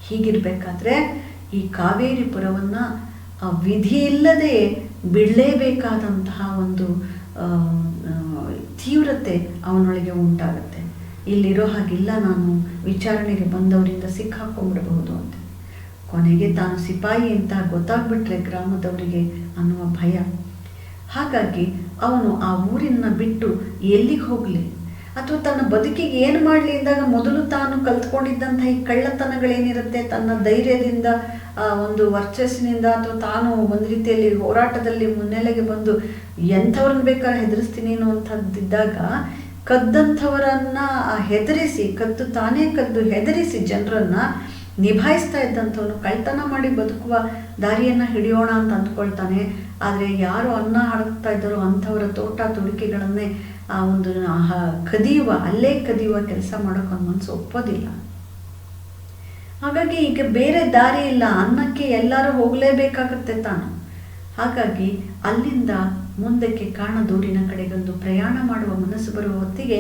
ಹೀಗಿರಬೇಕಾದ್ರೆ ಈ ಕಾವೇರಿಪುರವನ್ನು ವಿಧಿಯಿಲ್ಲದೆ ಬಿಡಲೇಬೇಕಾದಂತಹ ಒಂದು ತೀವ್ರತೆ ಅವನೊಳಗೆ ಉಂಟಾಗುತ್ತೆ. ಇಲ್ಲಿರೋ ಹಾಗಿಲ್ಲ, ನಾನು ವಿಚಾರಣೆಗೆ ಬಂದವರಿಂದ ಸಿಕ್ಕಾಕೊಂಡ್ಬಿಡಬಹುದು ಅಂತ. ಕೊನೆಗೆ ತಾನು ಸಿಪಾಯಿ ಅಂತ ಗೊತ್ತಾಗ್ಬಿಟ್ರೆ ಗ್ರಾಮದವರಿಗೆ ಅನ್ನುವ ಭಯ. ಹಾಗಾಗಿ ಅವನು ಆ ಊರಿನ ಬಿಟ್ಟು ಎಲ್ಲಿಗೆ ಹೋಗಲಿ ಅಥವಾ ತನ್ನ ಬದುಕಿಗೆ ಏನು ಮಾಡಲಿ ಅಂದಾಗ ಮೊದಲು ತಾನು ಕಲ್ತ್ಕೊಂಡಿದ್ದಂಥ ಈ ಕಳ್ಳತನಗಳೇನಿರುತ್ತೆ, ತನ್ನ ಧೈರ್ಯದಿಂದ ಒಂದು ವರ್ಚಸ್ಸಿನಿಂದ ಅಥವಾ ತಾನು ಒಂದು ರೀತಿಯಲ್ಲಿ ಹೋರಾಟದಲ್ಲಿ ಮುನ್ನೆಲೆಗೆ ಬಂದು ಎಂಥವ್ರನ್ನ ಬೇಕಾದ್ರೆ ಹೆದರಿಸ್ತೀನಿ ಅನ್ನುವಂಥದ್ದಿದ್ದಾಗ ಕದ್ದಂಥವರನ್ನು ಹೆದರಿಸಿ ತಾನೇ ಕದ್ದು ಹೆದರಿಸಿ ಜನರನ್ನು ನಿಭಾಯಿಸ್ತಾ ಇದ್ದಂಥವನು ಕಳ್ತನ ಮಾಡಿ ಬದುಕುವ ದಾರಿಯನ್ನು ಹಿಡಿಯೋಣ ಅಂತ ಅಂದ್ಕೊಳ್ತಾನೆ. ಆದರೆ ಯಾರು ಅನ್ನ ಹಾಕ್ತಾ ಇದ್ದಾರೋ ಅಂಥವರ ತೋಟ ತುಡಿಕೆಗಳನ್ನೇ ಅಲ್ಲೇ ಕದಿಯುವ ಕೆಲಸ ಮಾಡೋಕೆ ಒಂದು ಮನಸ್ಸು ಒಪ್ಪೋದಿಲ್ಲ. ಹಾಗಾಗಿ ಈಗ ಬೇರೆ ದಾರಿ ಇಲ್ಲ, ಅನ್ನಕ್ಕೆ ಎಲ್ಲರೂ ಹೋಗಲೇಬೇಕಾಗತ್ತೆ ತಾನು. ಹಾಗಾಗಿ ಅಲ್ಲಿಂದ ಮುಂದಕ್ಕೆ ಕಾಣದೂರಿನ ಕಡೆಗೊಂದು ಪ್ರಯಾಣ ಮಾಡುವ ಮನಸ್ಸು ಬರುವ ಹೊತ್ತಿಗೆ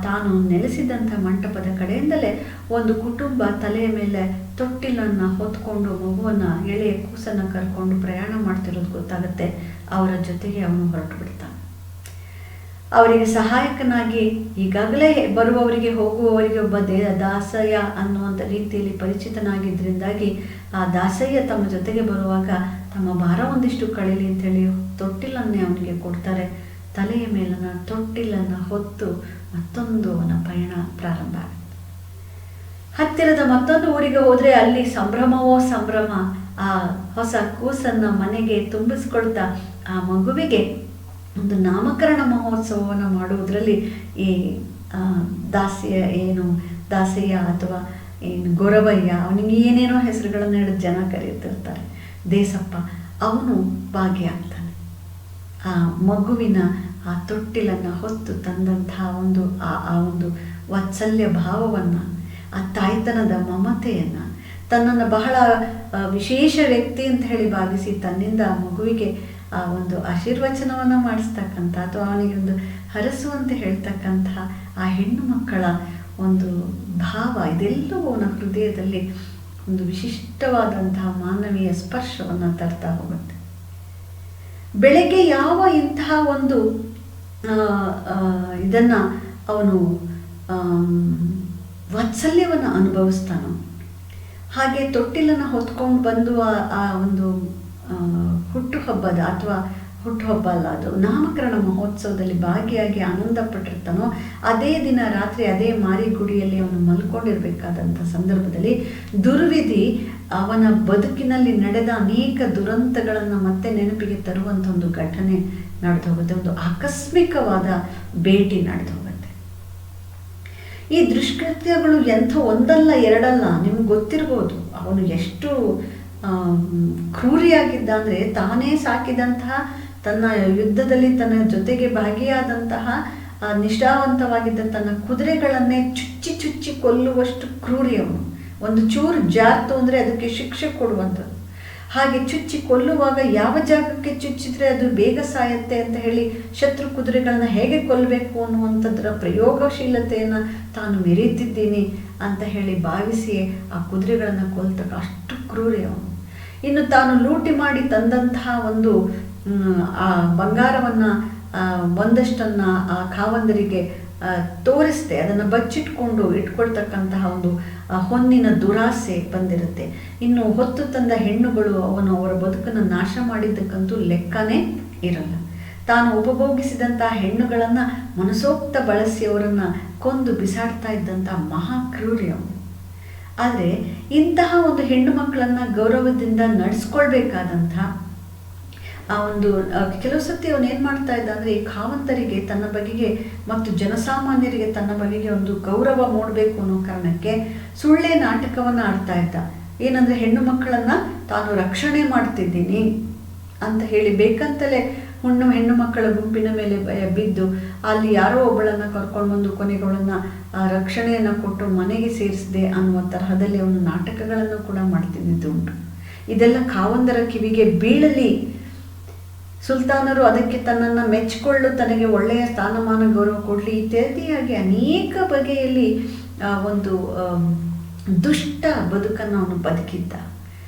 ತಾನು ನೆಲೆಸಿದಂಥ ಮಂಟಪದ ಕಡೆಯಿಂದಲೇ ಒಂದು ಕುಟುಂಬ ತಲೆಯ ಮೇಲೆ ತೊಟ್ಟಿಲನ್ನು ಹೊತ್ಕೊಂಡು ಮಗುವನ್ನು, ಎಳೆಯ ಕೂಸನ್ನು ಕರ್ಕೊಂಡು ಪ್ರಯಾಣ ಮಾಡ್ತಿರೋದು ಗೊತ್ತಾಗುತ್ತೆ. ಅವರ ಜೊತೆಗೆ ಅವನು ಹೊರಟು ಬಿಡ್ತಾನೆ. ಅವರಿಗೆ ಸಹಾಯಕನಾಗಿ ಈಗಾಗಲೇ ಬರುವವರಿಗೆ ಹೋಗುವವರಿಗೆ ಒಬ್ಬ ದಾಸಯ್ಯ ಅನ್ನುವಂಥ ರೀತಿಯಲ್ಲಿ ಪರಿಚಿತನಾಗಿದ್ದರಿಂದಾಗಿ ಆ ದಾಸಯ್ಯ ತಮ್ಮ ಜೊತೆಗೆ ಬರುವಾಗ ತಮ್ಮ ಭಾರ ಒಂದಿಷ್ಟು ಕಳೀಲಿ ಅಂತೇಳಿ ತೊಟ್ಟಿಲನ್ನೇ ಅವನಿಗೆ ಕೊಡ್ತಾರೆ. ತಲೆಯ ಮೇಲನ ತೊಟ್ಟಿಲನ್ನು ಹೊತ್ತು ಮತ್ತೊಂದು ಅವನ ಪಯಣ ಪ್ರಾರಂಭ ಆಗುತ್ತೆ. ಹತ್ತಿರದ ಮತ್ತೊಂದು ಊರಿಗೆ ಹೋದರೆ ಅಲ್ಲಿ ಸಂಭ್ರಮವೋ ಸಂಭ್ರಮ. ಆ ಹೊಸ ಕೂಸನ್ನು ಮನೆಗೆ ತುಂಬಿಸ್ಕೊಳ್ತಾ ಆ ಮಗುವಿಗೆ ಒಂದು ನಾಮಕರಣ ಮಹೋತ್ಸವವನ್ನು ಮಾಡುವುದರಲ್ಲಿ ಈ ದಾಸಯ್ಯ ಅಥವಾ ಗೊರವಯ್ಯ, ಅವನಿಗೆ ಏನೇನೋ ಹೆಸರುಗಳನ್ನು ಹಿಡಿದು ಜನ ಕರೆಯುತ್ತಿರ್ತಾರೆ, ದೇಸಪ್ಪ, ಅವನು ಭಾಗಿಯಾಗ್ತಾನೆ. ಆ ಮಗುವಿನ ಆ ತೊಟ್ಟಿಲನ್ನು ಹೊತ್ತು ತಂದಂತಹ ಒಂದು ವಾತ್ಸಲ್ಯ ಭಾವವನ್ನು, ಆ ತಾಯ್ತನದ ಮಮತೆಯನ್ನು, ತನ್ನನ್ನು ಬಹಳ ವಿಶೇಷ ವ್ಯಕ್ತಿ ಅಂತ ಹೇಳಿ ಭಾವಿಸಿ ತನ್ನಿಂದ ಆ ಮಗುವಿಗೆ ಆ ಒಂದು ಆಶೀರ್ವಚನವನ್ನು ಮಾಡಿಸ್ತಕ್ಕಂಥ ಅಥವಾ ಅವನಿಗೆ ಒಂದು ಹರಸುವಂತೆ ಹೇಳ್ತಕ್ಕಂಥ ಆ ಹೆಣ್ಣು ಮಕ್ಕಳ ಒಂದು ಭಾವ, ಇದೆಲ್ಲವೂ ಅವನ ಹೃದಯದಲ್ಲಿ ಒಂದು ವಿಶಿಷ್ಟವಾದಂತಹ ಮಾನವೀಯ ಸ್ಪರ್ಶವನ್ನು ತರ್ತಾ ಹೋಗುತ್ತೆ. ಬೆಳಗ್ಗೆ ಯಾವ ಇಂತಹ ಒಂದು ಇದನ್ನು ಅವನು ವಾತ್ಸಲ್ಯವನ್ನು ಅನುಭವಿಸ್ತಾನೋ ಹಾಗೆ ತೊಟ್ಟಿಲನ್ನು ಹೊತ್ಕೊಂಡು ಬಂದು ಆ ಒಂದು ಹುಟ್ಟುಹಬ್ಬದ ಅಥವಾ ಹುಟ್ಟುಹಬ್ಬ ಅಲ್ಲ, ಅದು ನಾಮಕರಣ ಮಹೋತ್ಸವದಲ್ಲಿ ಭಾಗಿಯಾಗಿ ಆನಂದ ಪಟ್ಟಿರ್ತಾನೋ ಅದೇ ದಿನ ರಾತ್ರಿ ಅದೇ ಮಾರಿಗುಡಿಯಲ್ಲಿ ಅವನು ಮಲ್ಕೊಂಡಿರಬೇಕಾದಂಥ ಸಂದರ್ಭದಲ್ಲಿ ದುರ್ವಿಧಿ ಅವನ ಬದುಕಿನಲ್ಲಿ ನಡೆದ ಅನೇಕ ದುರಂತಗಳನ್ನು ಮತ್ತೆ ನೆನಪಿಗೆ ತರುವಂಥ ಒಂದು ಘಟನೆ ನಡೆದು ಹೋಗುತ್ತೆ. ಒಂದು ಆಕಸ್ಮಿಕವಾದ ಭೇಟಿ ನಡೆದು ಹೋಗುತ್ತೆ. ಈ ದುಷ್ಕೃತ್ಯಗಳು ಎಂಥ ಒಂದಲ್ಲ ಎರಡಲ್ಲ, ನಿಮ್ಗೆ ಗೊತ್ತಿರ್ಬೋದು. ಅವನು ಎಷ್ಟು ಕ್ರೂರಿಯಾಗಿದ್ದ ಅಂದರೆ ತಾನೇ ಸಾಕಿದಂತಹ ತನ್ನ ಯುದ್ಧದಲ್ಲಿ ತನ್ನ ಜೊತೆಗೆ ಭಾಗಿಯಾದಂತಹ ನಿಷ್ಠಾವಂತವಾಗಿದ್ದ ತನ್ನ ಕುದುರೆಗಳನ್ನೇ ಚುಚ್ಚಿ ಚುಚ್ಚಿ ಕೊಲ್ಲುವಷ್ಟು ಕ್ರೂರಿ ಅವನು. ಒಂದು ಚೂರು ಜಾರ್ತು ಅಂದರೆ ಅದಕ್ಕೆ ಶಿಕ್ಷೆ ಕೊಡುವಂಥದ್ದು. ಹಾಗೆ ಚುಚ್ಚಿ ಕೊಲ್ಲುವಾಗ ಯಾವ ಜಾಗಕ್ಕೆ ಚುಚ್ಚಿದ್ರೆ ಅದು ಬೇಗ ಸಾಯುತ್ತೆ ಅಂತ ಹೇಳಿ ಶತ್ರು ಕುದುರೆಗಳನ್ನ ಹೇಗೆ ಕೊಲ್ಲಬೇಕು ಅನ್ನುವಂಥದ್ರ ಪ್ರಯೋಗಶೀಲತೆಯನ್ನು ತಾನು ಮೆರೀತಿದ್ದೀನಿ ಅಂತ ಹೇಳಿ ಭಾವಿಸಿ ಆ ಕುದುರೆಗಳನ್ನು ಕೊಲ್ತಕ್ಕ ಅಷ್ಟು ಕ್ರೂರಿ ಅವನು. ಇನ್ನು ತಾನು ಲೂಟಿ ಮಾಡಿ ತಂದಂತಹ ಒಂದು ಆ ಬಂಗಾರವನ್ನು ಒಂದಷ್ಟನ್ನು ಆ ಖಾವಂದರಿಗೆ ತೋರಿಸ್ದೆ ಅದನ್ನು ಬಚ್ಚಿಟ್ಕೊಂಡು ಇಟ್ಕೊಳ್ತಕ್ಕಂತಹ ಒಂದು ಹೊನ್ನಿನ ದುರಾಸೆ ಬಂದಿರುತ್ತೆ. ಇನ್ನು ಹೊತ್ತು ತಂದ ಹೆಣ್ಣುಗಳು ಅವರ ಬದುಕನ್ನು ನಾಶ ಮಾಡಿದ್ದಕ್ಕಂತೂ ಲೆಕ್ಕನೇ ಇರಲ್ಲ. ತಾನು ಉಪಭೋಗಿಸಿದಂತಹ ಹೆಣ್ಣುಗಳನ್ನು ಮನಸೋಕ್ತ ಬಳಸಿ ಅವರನ್ನು ಕೊಂದು ಬಿಸಾಡ್ತಾ ಇದ್ದಂಥ ಮಹಾಕ್ರೂರಿ ಅವನು. ಆದರೆ ಇಂತಹ ಒಂದು ಹೆಣ್ಣು ಮಕ್ಕಳನ್ನು ಗೌರವದಿಂದ ನಡೆಸ್ಕೊಳ್ಬೇಕಾದಂಥ ಆ ಒಂದು ಕೆಲವು ಸತಿ ಅವನು ಏನು ಮಾಡ್ತಾ ಇದ್ದ ಅಂದರೆ ಈ ಖಾವಂತರಿಗೆ ತನ್ನ ಬಗೆಗೆ ಮತ್ತು ಜನಸಾಮಾನ್ಯರಿಗೆ ತನ್ನ ಬಗೆಗೆ ಒಂದು ಗೌರವ ಮೂಡಬೇಕು ಅನ್ನೋ ಕಾರಣಕ್ಕೆ ಸುಳ್ಳೆ ನಾಟಕವನ್ನು ಆಡ್ತಾ ಇದ್ದ. ಏನಂದರೆ ಹೆಣ್ಣು ಮಕ್ಕಳನ್ನು ತಾನು ರಕ್ಷಣೆ ಮಾಡ್ತಿದ್ದೀನಿ ಅಂತ ಹೇಳಿ ಬೇಕಂತಲೇ ಹೆಣ್ಣು ಮಕ್ಕಳ ಗುಂಪಿನ ಮೇಲೆ ಬಿದ್ದು ಅಲ್ಲಿ ಯಾರೋ ಒಬ್ಬಳನ್ನು ಕರ್ಕೊಂಡು ಬಂದು ಕೊನೆಗಳನ್ನ ರಕ್ಷಣೆಯನ್ನು ಕೊಟ್ಟು ಮನೆಗೆ ಸೇರಿಸಿದೆ ಅನ್ನುವ ತರಹದಲ್ಲಿ ಅವನು ನಾಟಕಗಳನ್ನು ಕೂಡ ಮಾಡ್ತಿದ್ದಿದ್ದು ಉಂಟು. ಇದೆಲ್ಲ ಖಾವಂದರ ಕಿವಿಗೆ ಬೀಳಲಿ, ಸುಲ್ತಾನರು ಅದಕ್ಕೆ ತನ್ನನ್ನು ಮೆಚ್ಚಿಕೊಳ್ಳು, ತನಗೆ ಒಳ್ಳೆಯ ಸ್ಥಾನಮಾನ ಗೌರವ ಕೊಡಲಿ ಇತ್ಯಾದಿಯಾಗಿ ಅನೇಕ ಬಗೆಯಲ್ಲಿ ಒಂದು ದುಷ್ಟ ಬದುಕನ್ನು ಅವನು ಬದುಕಿದ್ದ.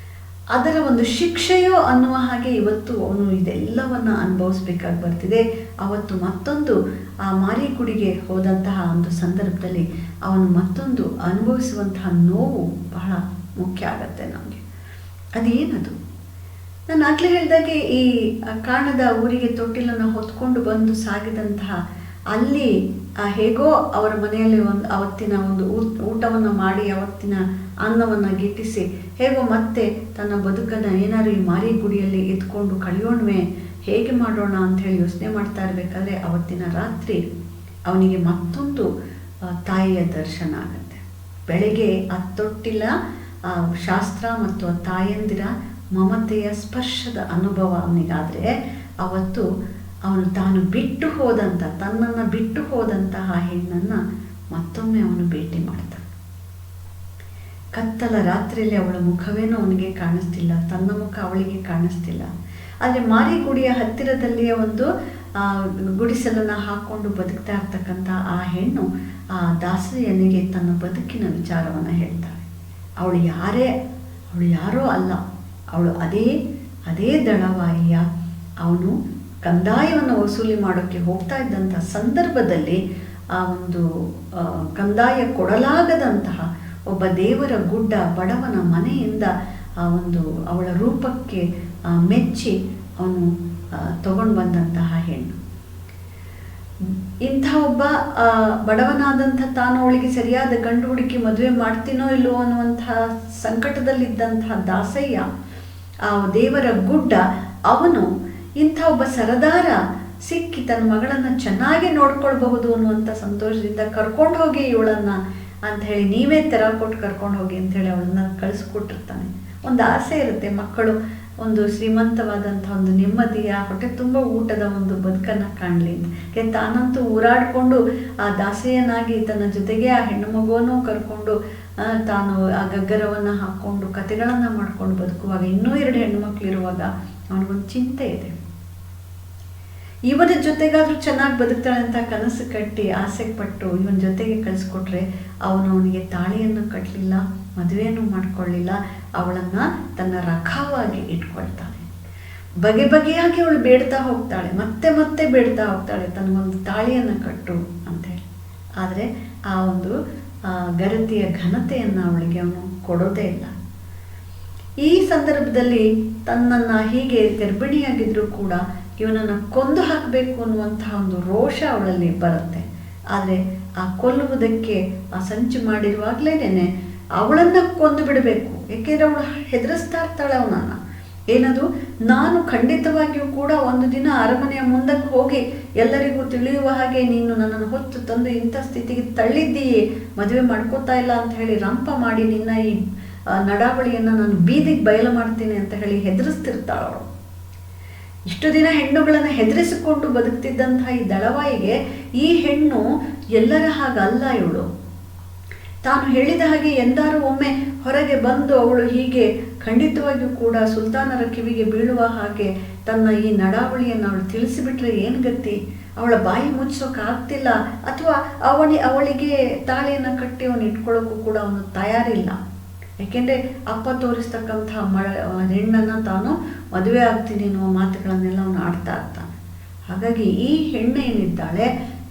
ಅದರ ಒಂದು ಶಿಕ್ಷೆಯೋ ಅನ್ನುವ ಹಾಗೆ ಇವತ್ತು ಅವನು ಇದೆಲ್ಲವನ್ನು ಅನುಭವಿಸ್ಬೇಕಾಗಿ ಬರ್ತಿದೆ. ಅವತ್ತು ಮತ್ತೊಂದು ಆ ಮಾರಿಗುಡಿಗೆ ಹೋದಂತಹ ಒಂದು ಸಂದರ್ಭದಲ್ಲಿ ಅವನು ಮತ್ತೊಂದು ಅನುಭವಿಸುವಂತಹ ನೋವು ಬಹಳ ಮುಖ್ಯ ಆಗತ್ತೆ ನಮಗೆ. ಅದೇನದು? ನಾನು ಆಗಲೇ ಹೇಳಿದಾಗೆ ಈ ಕಾಣದ ಊರಿಗೆ ತೊಟ್ಟಿಲನ್ನು ಹೊತ್ಕೊಂಡು ಬಂದು ಸಾಗಿದಂತಹ ಅಲ್ಲಿ ಹೇಗೋ ಅವರ ಮನೆಯಲ್ಲಿ ಅವತ್ತಿನ ಒಂದು ಊಟವನ್ನು ಮಾಡಿ ಅವತ್ತಿನ ಅನ್ನವನ್ನು ಗಿಟ್ಟಿಸಿ ಹೇಗೋ ಮತ್ತೆ ತನ್ನ ಬದುಕನ್ನು ಏನಾದ್ರು ಈ ಮಾರಿಗುಡಿಯಲ್ಲಿ ಎತ್ಕೊಂಡು ಕಳೆಯೋಣವೇ, ಹೇಗೆ ಮಾಡೋಣ ಅಂಥೇಳಿ ಯೋಚನೆ ಮಾಡ್ತಾ ಇರಬೇಕಾದ್ರೆ ಅವತ್ತಿನ ರಾತ್ರಿ ಅವನಿಗೆ ಮತ್ತೊಂದು ತಾಯಿಯ ದರ್ಶನ ಆಗುತ್ತೆ. ಬೆಳಗ್ಗೆ ಆ ತೊಟ್ಟಿಲ ಶಾಸ್ತ್ರ ಮತ್ತು ಆ ತಾಯಂದಿರ ಮಮತೆಯ ಸ್ಪರ್ಶದ ಅನುಭವ ಅವನಿಗಾದರೆ ಅವತ್ತು ಅವನು ತಾನು ಬಿಟ್ಟು ಹೋದಂಥ ತನ್ನನ್ನು ಬಿಟ್ಟು ಹೋದಂತಹ ಹೆಣ್ಣನ್ನು ಮತ್ತೊಮ್ಮೆ ಅವನು ಭೇಟಿ ಮಾಡ್ತಾನೆ. ಕತ್ತಲ ರಾತ್ರಿಯಲ್ಲಿ ಅವಳ ಮುಖವೇನೋ ಅವನಿಗೆ ಕಾಣಿಸ್ತಿಲ್ಲ, ತನ್ನ ಮುಖ ಅವಳಿಗೆ ಕಾಣಿಸ್ತಿಲ್ಲ. ಆದರೆ ಮಾರಿಗುಡಿಯ ಹತ್ತಿರದಲ್ಲಿಯ ಒಂದು ಗುಡಿಸಲನ್ನು ಹಾಕ್ಕೊಂಡು ಬದುಕ್ತಾ ಇರ್ತಕ್ಕಂಥ ಆ ಹೆಣ್ಣು ಆ ದಾಸಿಯನಿಗೆ ತನ್ನ ಬದುಕಿನ ವಿಚಾರವನ್ನು ಹೇಳ್ತಾಳೆ. ಅವಳು ಯಾರೋ ಅಲ್ಲ, ಅವಳು ಅದೇ ದಳವಾಯಿಯ ಅವನು ಕಂದಾಯವನ್ನು ವಸೂಲಿ ಮಾಡೋಕ್ಕೆ ಹೋಗ್ತಾ ಇದ್ದಂಥ ಸಂದರ್ಭದಲ್ಲಿ ಆ ಒಂದು ಕಂದಾಯ ಕೊಡಲಾಗದಂತಹ ಒಬ್ಬ ದೇವರ ಗುಡ್ಡ ಬಡವನ ಮನೆಯಿಂದ ಆ ಒಂದು ಅವಳ ರೂಪಕ್ಕೆ ಮೆಚ್ಚಿ ಅವನು ತಗೊಂಡು ಬಂದಂತಹ ಹೆಣ್ಣು. ಇಂಥ ಒಬ್ಬ ಬಡವನಾದಂಥ ತಾನು ಅವಳಿಗೆ ಸರಿಯಾದ ಗಂಡು ಹುಡುಕಿ ಮದುವೆ ಮಾಡ್ತೀನೋ ಇಲ್ಲವೋ ಅನ್ನುವಂತಹ ಸಂಕಟದಲ್ಲಿದ್ದಂತಹ ದಾಸಯ್ಯ ಆ ದೇವರ ಗುಡ್ಡ ಅವನು ಇಂಥ ಒಬ್ಬ ಸರದಾರ ಸಿಕ್ಕಿ ತನ್ನ ಮಗಳನ್ನು ಚೆನ್ನಾಗಿ ನೋಡ್ಕೊಳ್ಬಹುದು ಅನ್ನುವಂಥ ಸಂತೋಷದಿಂದ ಕರ್ಕೊಂಡು ಹೋಗಿ ಇವಳನ್ನು ಅಂತ ಹೇಳಿ ನೀವೇ ತೆರ ಕೊಟ್ಟು ಕರ್ಕೊಂಡು ಹೋಗಿ ಅಂಥೇಳಿ ಅವಳನ್ನ ಕಳಿಸ್ಕೊಟ್ಟಿರ್ತಾನೆ. ಒಂದು ಆಸೆ ಇರುತ್ತೆ ಮಕ್ಕಳು ಒಂದು ಶ್ರೀಮಂತವಾದಂಥ ಒಂದು ನೆಮ್ಮದಿಯ ಹೊಟ್ಟೆ ತುಂಬ ಊಟದ ಒಂದು ಬದುಕನ್ನು ಕಾಣಲಿ ಅಂತ. ತಾನಂತೂ ಊರಾಡಿಕೊಂಡು ಆ ದಾಸೆಯನ್ನಾಗಿ ತನ್ನ ಜೊತೆಗೆ ಆ ಹೆಣ್ಣು ಮಗುವನ್ನು ಕರ್ಕೊಂಡು ತಾನು ಆ ಗಗ್ಗರವನ್ನು ಹಾಕ್ಕೊಂಡು ಕತೆಗಳನ್ನು ಮಾಡ್ಕೊಂಡು ಬದುಕುವಾಗ ಇನ್ನೂ 2 ಹೆಣ್ಣು ಮಕ್ಕಳು ಇರುವಾಗ ಅವನಿಗೊಂದು ಚಿಂತೆ ಇದೆ. ಇವನ ಜೊತೆಗಾದ್ರೂ ಚೆನ್ನಾಗಿ ಬದುಕ್ತಾಳೆ ಅಂತ ಕನಸು ಕಟ್ಟಿ ಆಸೆ ಪಟ್ಟು ಇವನ ಜೊತೆಗೆ ಕಳಿಸ್ಕೊಟ್ರೆ ಅವನಿಗೆ ತಾಳಿಯನ್ನು ಕಟ್ಟಲಿಲ್ಲ, ಮದುವೆಯನ್ನು ಮಾಡ್ಕೊಳ್ಳಿಲ್ಲ, ಅವಳನ್ನು ತನ್ನ ರಖವಾಗಿ ಇಟ್ಕೊಳ್ತಾನೆ. ಬಗೆಯಾಗಿ ಅವಳು ಬೇಡ್ತಾ ಹೋಗ್ತಾಳೆ, ಮತ್ತೆ ಬೇಡ್ತಾ ಹೋಗ್ತಾಳೆ ತನಗೊಂದು ತಾಳಿಯನ್ನು ಕಟ್ಟು ಅಂತೇಳಿ. ಆದರೆ ಆ ಒಂದು ಗರತಿಯ ಘನತೆಯನ್ನು ಅವಳಿಗೆ ಅವನು ಕೊಡೋದೇ ಇಲ್ಲ. ಈ ಸಂದರ್ಭದಲ್ಲಿ ತನ್ನನ್ನು ಹೀಗೆ ಗರ್ಭಿಣಿಯಾಗಿದ್ರೂ ಕೂಡ ಇವನನ್ನು ಕೊಂದು ಹಾಕಬೇಕು ಅನ್ನುವಂತಹ ಒಂದು ರೋಷ ಅವಳಲ್ಲಿ ಬರುತ್ತೆ. ಆದರೆ ಆ ಕೊಲ್ಲುವುದಕ್ಕೆ ಆ ಸಂಚು ಮಾಡಿರುವಾಗಲೇ ಅವಳನ್ನು ಕೊಂದು ಬಿಡಬೇಕು. ಏಕೆಂದರೆ ಅವಳು ಹೆದರಿಸ್ತಾ ಇರ್ತಾಳೆ ಅವನನ್ನು. ಏನದು, ನಾನು ಖಂಡಿತವಾಗಿಯೂ ಕೂಡ ಒಂದು ದಿನ ಅರಮನೆಯ ಮುಂದಕ್ಕೆ ಹೋಗಿ ಎಲ್ಲರಿಗೂ ತಿಳಿಯುವ ಹಾಗೆ ನೀನು ನನ್ನನ್ನು ಹೊತ್ತು ತಂದು ಇಂಥ ಸ್ಥಿತಿಗೆ ತಳ್ಳಿದ್ದೀಯೇ, ಮದುವೆ ಮಾಡ್ಕೋತಾ ಇಲ್ಲ ಅಂತ ಹೇಳಿ ರಂಪ ಮಾಡಿ ನಿನ್ನ ಈ ನಡಾವಳಿಯನ್ನು ನಾನು ಬೀದಿಗೆ ಬಯಲು ಮಾಡ್ತೀನಿ ಅಂತ ಹೇಳಿ ಹೆದರಿಸ್ತಿರ್ತಾಳೆ ಅವಳು. ಇಷ್ಟು ದಿನ ಹೆಣ್ಣುಗಳನ್ನು ಹೆದರಿಸಿಕೊಂಡು ಬದುಕ್ತಿದ್ದಂತಹ ಈ ದಳವಾಯಿಗೆ ಈ ಹೆಣ್ಣು ಎಲ್ಲರ ಹಾಗಲ್ಲ. ಇವಳು ತಾನು ಹೇಳಿದ ಹಾಗೆ ಎಂದಾರು ಒಮ್ಮೆ ಹೊರಗೆ ಬಂದು ಅವಳು ಹೀಗೆ ಖಂಡಿತವಾಗಿಯೂ ಕೂಡ ಸುಲ್ತಾನರ ಕಿವಿಗೆ ಬೀಳುವ ಹಾಗೆ ತನ್ನ ಈ ನಡಾವಳಿಯನ್ನು ಅವಳು ತಿಳಿಸಿಬಿಟ್ರೆ ಏನು ಗತಿ? ಅವಳ ಬಾಯಿ ಮುಚ್ಚೋಕ್ಕಾಗ್ತಿಲ್ಲ, ಅಥವಾ ಅವಳಿಗೆ ತಾಳಿಯನ್ನು ಕಟ್ಟಿ ಅವನು ಇಟ್ಕೊಳ್ಳೋಕ್ಕೂ ಕೂಡ ಅವನು ತಯಾರಿಲ್ಲ. ಯಾಕೆಂದರೆ ಅಪ್ಪ ತೋರಿಸ್ತಕ್ಕಂತಹ ಹೆಣ್ಣನ್ನು ತಾನು ಮದುವೆ ಆಗ್ತೀನಿ ಅನ್ನುವ ಮಾತುಗಳನ್ನೆಲ್ಲ ಅವನು ಆಡ್ತಾ ಇರ್ತಾನೆ. ಹಾಗಾಗಿ ಈ ಹೆಣ್ಣೇನಿದ್ದಾಳೆ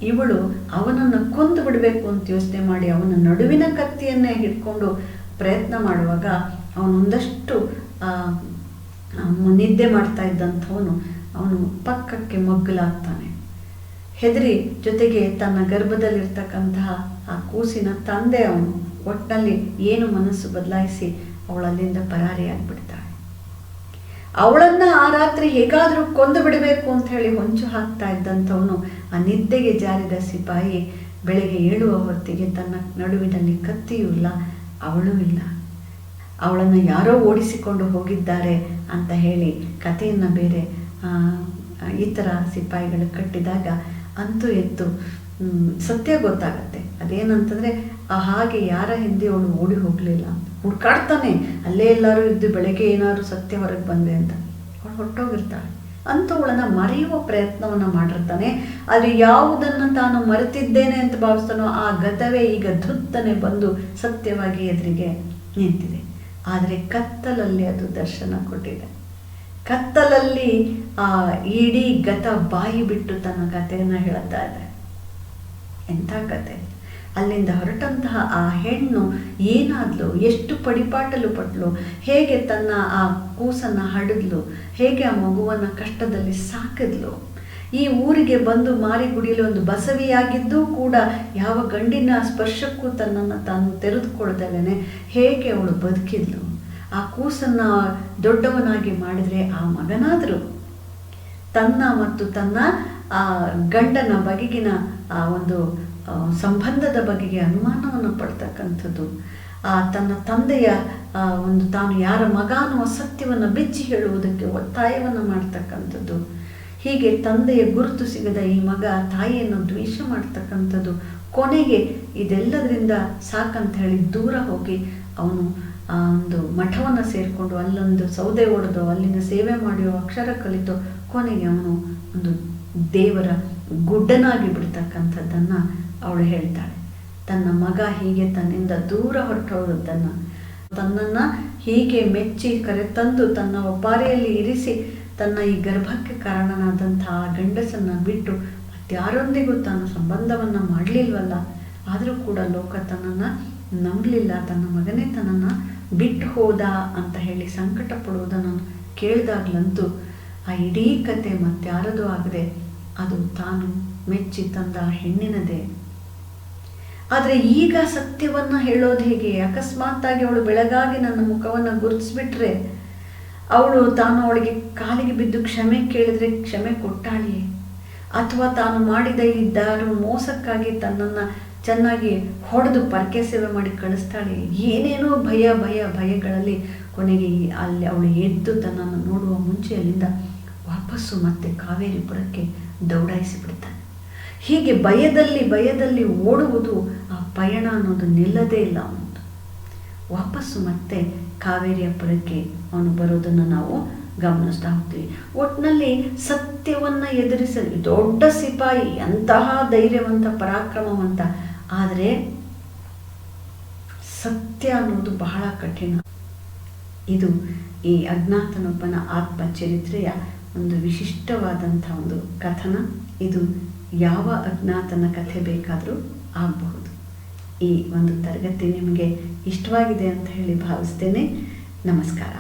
ಇವಳು ಅವನನ್ನು ಕೊಂದು ಬಿಡಬೇಕು ಅಂತ ಯೋಚನೆ ಮಾಡಿ ಅವನ ನಡುವಿನ ಕತ್ತಿಯನ್ನೇ ಹಿಡ್ಕೊಂಡು ಪ್ರಯತ್ನ ಮಾಡುವಾಗ ಅವನೊಂದಷ್ಟು ನಿದ್ದೆ ಮಾಡ್ತಾ ಇದ್ದಂಥವನು ಅವನು ಪಕ್ಕಕ್ಕೆ ಮಗ್ಗಲಾಗ್ತಾನೆ. ಹೆದರಿ, ಜೊತೆಗೆ ತನ್ನ ಗರ್ಭದಲ್ಲಿರ್ತಕ್ಕಂತಹ ಆ ಕೂಸಿನ ತಂದೆ ಅವನು. ಒಟ್ಟಿನಲ್ಲಿ ಏನು ಮನಸ್ಸು ಬದಲಾಯಿಸಿ ಅವಳಲ್ಲಿಂದ ಪರಾರಿಯಾಗಿಬಿಡ್ತಾಳೆ. ಅವಳನ್ನು ಆ ರಾತ್ರಿ ಹೇಗಾದರೂ ಕೊಂದು ಬಿಡಬೇಕು ಅಂತ ಹೇಳಿ ಹೊಂಚು ಹಾಕ್ತಾ ಇದ್ದಂಥವನು ಆ ನಿದ್ದೆಗೆ ಜಾರಿದ ಸಿಪಾಯಿ ಬೆಳಗ್ಗೆ ಏಳುವ ಹೊತ್ತಿಗೆ ತನ್ನ ನಡುವಿನಲ್ಲಿ ಕತ್ತಿಯೂ ಇಲ್ಲ, ಅವಳೂ ಇಲ್ಲ. ಅವಳನ್ನು ಯಾರೋ ಓಡಿಸಿಕೊಂಡು ಹೋಗಿದ್ದಾರೆ ಅಂತ ಹೇಳಿ ಕಥೆಯನ್ನು ಬೇರೆ ಇತರ ಸಿಪಾಯಿಗಳು ಕಟ್ಟಿದಾಗ ಅಂತೂ ಎತ್ತು ಸತ್ಯ ಗೊತ್ತಾಗತ್ತೆ. ಅದೇನಂತಂದರೆ ಹಾಗೆ ಯಾರ ಹಿಂದೆ ಅವಳು ಓಡಿ ಹೋಗಲಿಲ್ಲ, ಹುಡ್ಕಾಡ್ತಾನೆ ಅಲ್ಲೇ ಎಲ್ಲರೂ ಇದ್ದು ಬೆಳಗ್ಗೆ ಏನಾದ್ರು ಸತ್ಯ ಹೊರಗೆ ಬಂದೆ ಅಂತ ಅವಳು ಹೊರಟೋಗಿರ್ತಾಳೆ. ಅಂಥವಳನ್ನು ಮರೆಯುವ ಪ್ರಯತ್ನವನ್ನು ಮಾಡಿರ್ತಾನೆ. ಆದರೆ ಯಾವುದನ್ನು ತಾನು ಮರೆತಿದ್ದೇನೆ ಅಂತ ಭಾವಿಸ್ತಾನೋ ಆ ಗತವೇ ಈಗ ಧುತ್ತನೆ ಬಂದು ಸತ್ಯವಾಗಿ ಎದುರಿಗೆ ನಿಂತಿದೆ. ಆದರೆ ಕತ್ತಲಲ್ಲಿ ಅದು ದರ್ಶನ ಕೊಟ್ಟಿದೆ. ಕತ್ತಲಲ್ಲಿ ಆ ಇಡೀ ಗತ ಬಾಯಿ ಬಿಟ್ಟು ತನ್ನ ಕಥೆಯನ್ನು ಹೇಳುತ್ತಾ ಇದೆ. ಎಂಥ ಕತೆ! ಅಲ್ಲಿಂದ ಹೊರಟಂತಹ ಆ ಹೆಣ್ಣು ಏನಾದ್ಲು, ಎಷ್ಟು ಪಡಿಪಾಟಲು ಪಟ್ಲು, ಹೇಗೆ ತನ್ನ ಆ ಕೂಸನ್ನು ಹಡಿದ್ಲು, ಹೇಗೆ ಆ ಮಗುವನ್ನು ಕಷ್ಟದಲ್ಲಿ ಸಾಕಿದ್ಲು. ಈ ಊರಿಗೆ ಬಂದು ಮಾರಿಗುಡಿಯಲ್ಲಿ ಒಂದು ಬಸವಿಯಾಗಿದ್ದೂ ಕೂಡ ಯಾವ ಗಂಡಿನ ಸ್ಪರ್ಶಕ್ಕೂ ತನ್ನನ್ನು ತಾನು ತೆರೆದುಕೊಳ್ದಲೇ ಹೇಗೆ ಅವಳು ಬದುಕಿದ್ಲು. ಆ ಕೂಸನ್ನು ದೊಡ್ಡವನಾಗಿ ಮಾಡಿದರೆ ಆ ಮಗನಾದರೂ ತನ್ನ ಮತ್ತು ತನ್ನ ಗಂಡನ ಬಗೆಗಿನ ಆ ಒಂದು ಸಂಬಂಧದ ಬಗೆಗೆ ಅನುಮಾನವನ್ನು ಪಡ್ತಕ್ಕಂಥದ್ದು, ತನ್ನ ತಂದೆಯ ಒಂದು ತಾನು ಯಾರ ಮಗ ಅನ್ನುವ ಸತ್ಯವನ್ನು ಬಿಚ್ಚಿ ಹೇಳುವುದಕ್ಕೆ ಒತ್ತಾಯವನ್ನು ಮಾಡ್ತಕ್ಕಂಥದ್ದು. ಹೀಗೆ ತಂದೆಯ ಗುರುತು ಸಿಗದ ಈ ಮಗ ತಾಯಿಯನ್ನು ದ್ವೇಷ ಮಾಡ್ತಕ್ಕಂಥದ್ದು. ಕೊನೆಗೆ ಇದೆಲ್ಲದರಿಂದ ಸಾಕಂತ ಹೇಳಿ ದೂರ ಹೋಗಿ ಅವನು ಒಂದು ಮಠವನ್ನು ಸೇರಿಕೊಂಡು ಅಲ್ಲೊಂದು ಸೌದೆ ಒಡೆದು ಅಲ್ಲಿನ ಸೇವೆ ಮಾಡಿಯೋ ಅಕ್ಷರ ಕಲಿತು ಕೊನೆಗೆ ಅವನು ಒಂದು ದೇವರ ಗುಡ್ಡನಾಗಿ ಬಿಡ್ತಕ್ಕಂಥದ್ದನ್ನು ಅವಳು ಹೇಳ್ತಾಳೆ. ತನ್ನ ಮಗ ಹೀಗೆ ತನ್ನಿಂದ ದೂರ ಹೊರಟೋದನ್ನು, ತನ್ನನ್ನು ಹೀಗೆ ಮೆಚ್ಚಿ ಕರೆತಂದು ತನ್ನ ಒಪ್ಪಾರೆಯಲ್ಲಿ ಇರಿಸಿ ತನ್ನ ಈ ಗರ್ಭಕ್ಕೆ ಕಾರಣನಾದಂತಹ ಗಂಡಸನ್ನು ಬಿಟ್ಟು ಮತ್ತಾರೊಂದಿಗೂ ತಾನು ಸಂಬಂಧವನ್ನು ಮಾಡಲಿಲ್ವಲ್ಲ, ಆದರೂ ಕೂಡ ಲೋಕ ತನ್ನನ್ನು ನಂಬಲಿಲ್ಲ. ತನ್ನ ಮಗನೇ ತನ್ನನ್ನು ಬಿಟ್ಟು ಹೋದ ಅಂತ ಹೇಳಿ ಸಂಕಟ ಪಡುವುದನ್ನು ಕೇಳಿದಾಗ್ಲಂತೂ ಆ ಇಡೀ ಕತೆ ಮತ್ತಾರದೂ ಆಗದೆ ಅದು ತಾನು ಮೆಚ್ಚಿ ತಂದ ಹೆಣ್ಣಿನದೇ. ಆದರೆ ಈಗ ಸತ್ಯವನ್ನು ಹೇಳೋದು ಹೇಗೆ? ಅಕಸ್ಮಾತ್ತಾಗಿ ಅವಳು ಬೆಳಗಾಗಿ ನನ್ನ ಮುಖವನ್ನು ಗುರುತಿಸ್ಬಿಟ್ರೆ ತಾನು ಅವಳಿಗೆ ಕಾಲಿಗೆ ಬಿದ್ದು ಕ್ಷಮೆ ಕೇಳಿದ್ರೆ ಕ್ಷಮೆ ಕೊಟ್ಟಾಳಿಯೇ? ಅಥವಾ ತಾನು ಮಾಡಿದ ಇದ್ದಾರು ಮೋಸಕ್ಕಾಗಿ ತನ್ನನ್ನು ಚೆನ್ನಾಗಿ ಹೊಡೆದು ಪರಕೆ ಸೇವೆ ಮಾಡಿ ಕಳಿಸ್ತಾಳೆ? ಏನೇನೋ ಭಯಗಳಲ್ಲಿ ಕೊನೆಗೆ ಅಲ್ಲಿ ಅವಳು ಎದ್ದು ತನ್ನನ್ನು ನೋಡುವ ಮುಂಚೆ ಅಲ್ಲಿಂದ ವಾಪಸ್ಸು ಮತ್ತೆ ಕಾವೇರಿಪುರಕ್ಕೆ ದೌಡಾಯಿಸಿಬಿಡ್ತಾನೆ. ಹೀಗೆ ಭಯದಲ್ಲಿ ಓಡುವುದು, ಆ ಪಯಣ ಅನ್ನೋದು ನಿಲ್ಲದೇ ಇಲ್ಲ ಅವನದು. ವಾಪಸ್ಸು ಮತ್ತೆ ಕಾವೇರಿಪುರಕ್ಕೆ ಅವನು ಬರೋದನ್ನು ನಾವು ಗಮನಿಸ್ತಾ ಹೋಗ್ತೀವಿ. ಒಟ್ಟಿನಲ್ಲಿ ಸತ್ಯವನ್ನು ಎದುರಿಸಲು ದೊಡ್ಡ ಸಿಪಾಯಿ, ಅಂತಹ ಧೈರ್ಯವಂತ ಪರಾಕ್ರಮವಂತ. ಆದರೆ ಸತ್ಯ ಅನ್ನೋದು ಬಹಳ ಕಠಿಣ. ಇದು ಈ ಅಜ್ಞಾತನೊಬ್ಬನ ಆತ್ಮಚರಿತ್ರೆಯ ಒಂದು ವಿಶಿಷ್ಟವಾದಂಥ ಒಂದು ಕಥನ. ಇದು ಯಾವ ಅಜ್ಞಾತನ ಕಥೆ ಬೇಕಾದರೂ ಆಗಬಹುದು. ಈ ಒಂದು ತರಗತಿ ನಿಮಗೆ ಇಷ್ಟವಾಗಿದೆ ಅಂತ ಹೇಳಿ ಭಾವಿಸ್ತೇನೆ. ನಮಸ್ಕಾರ.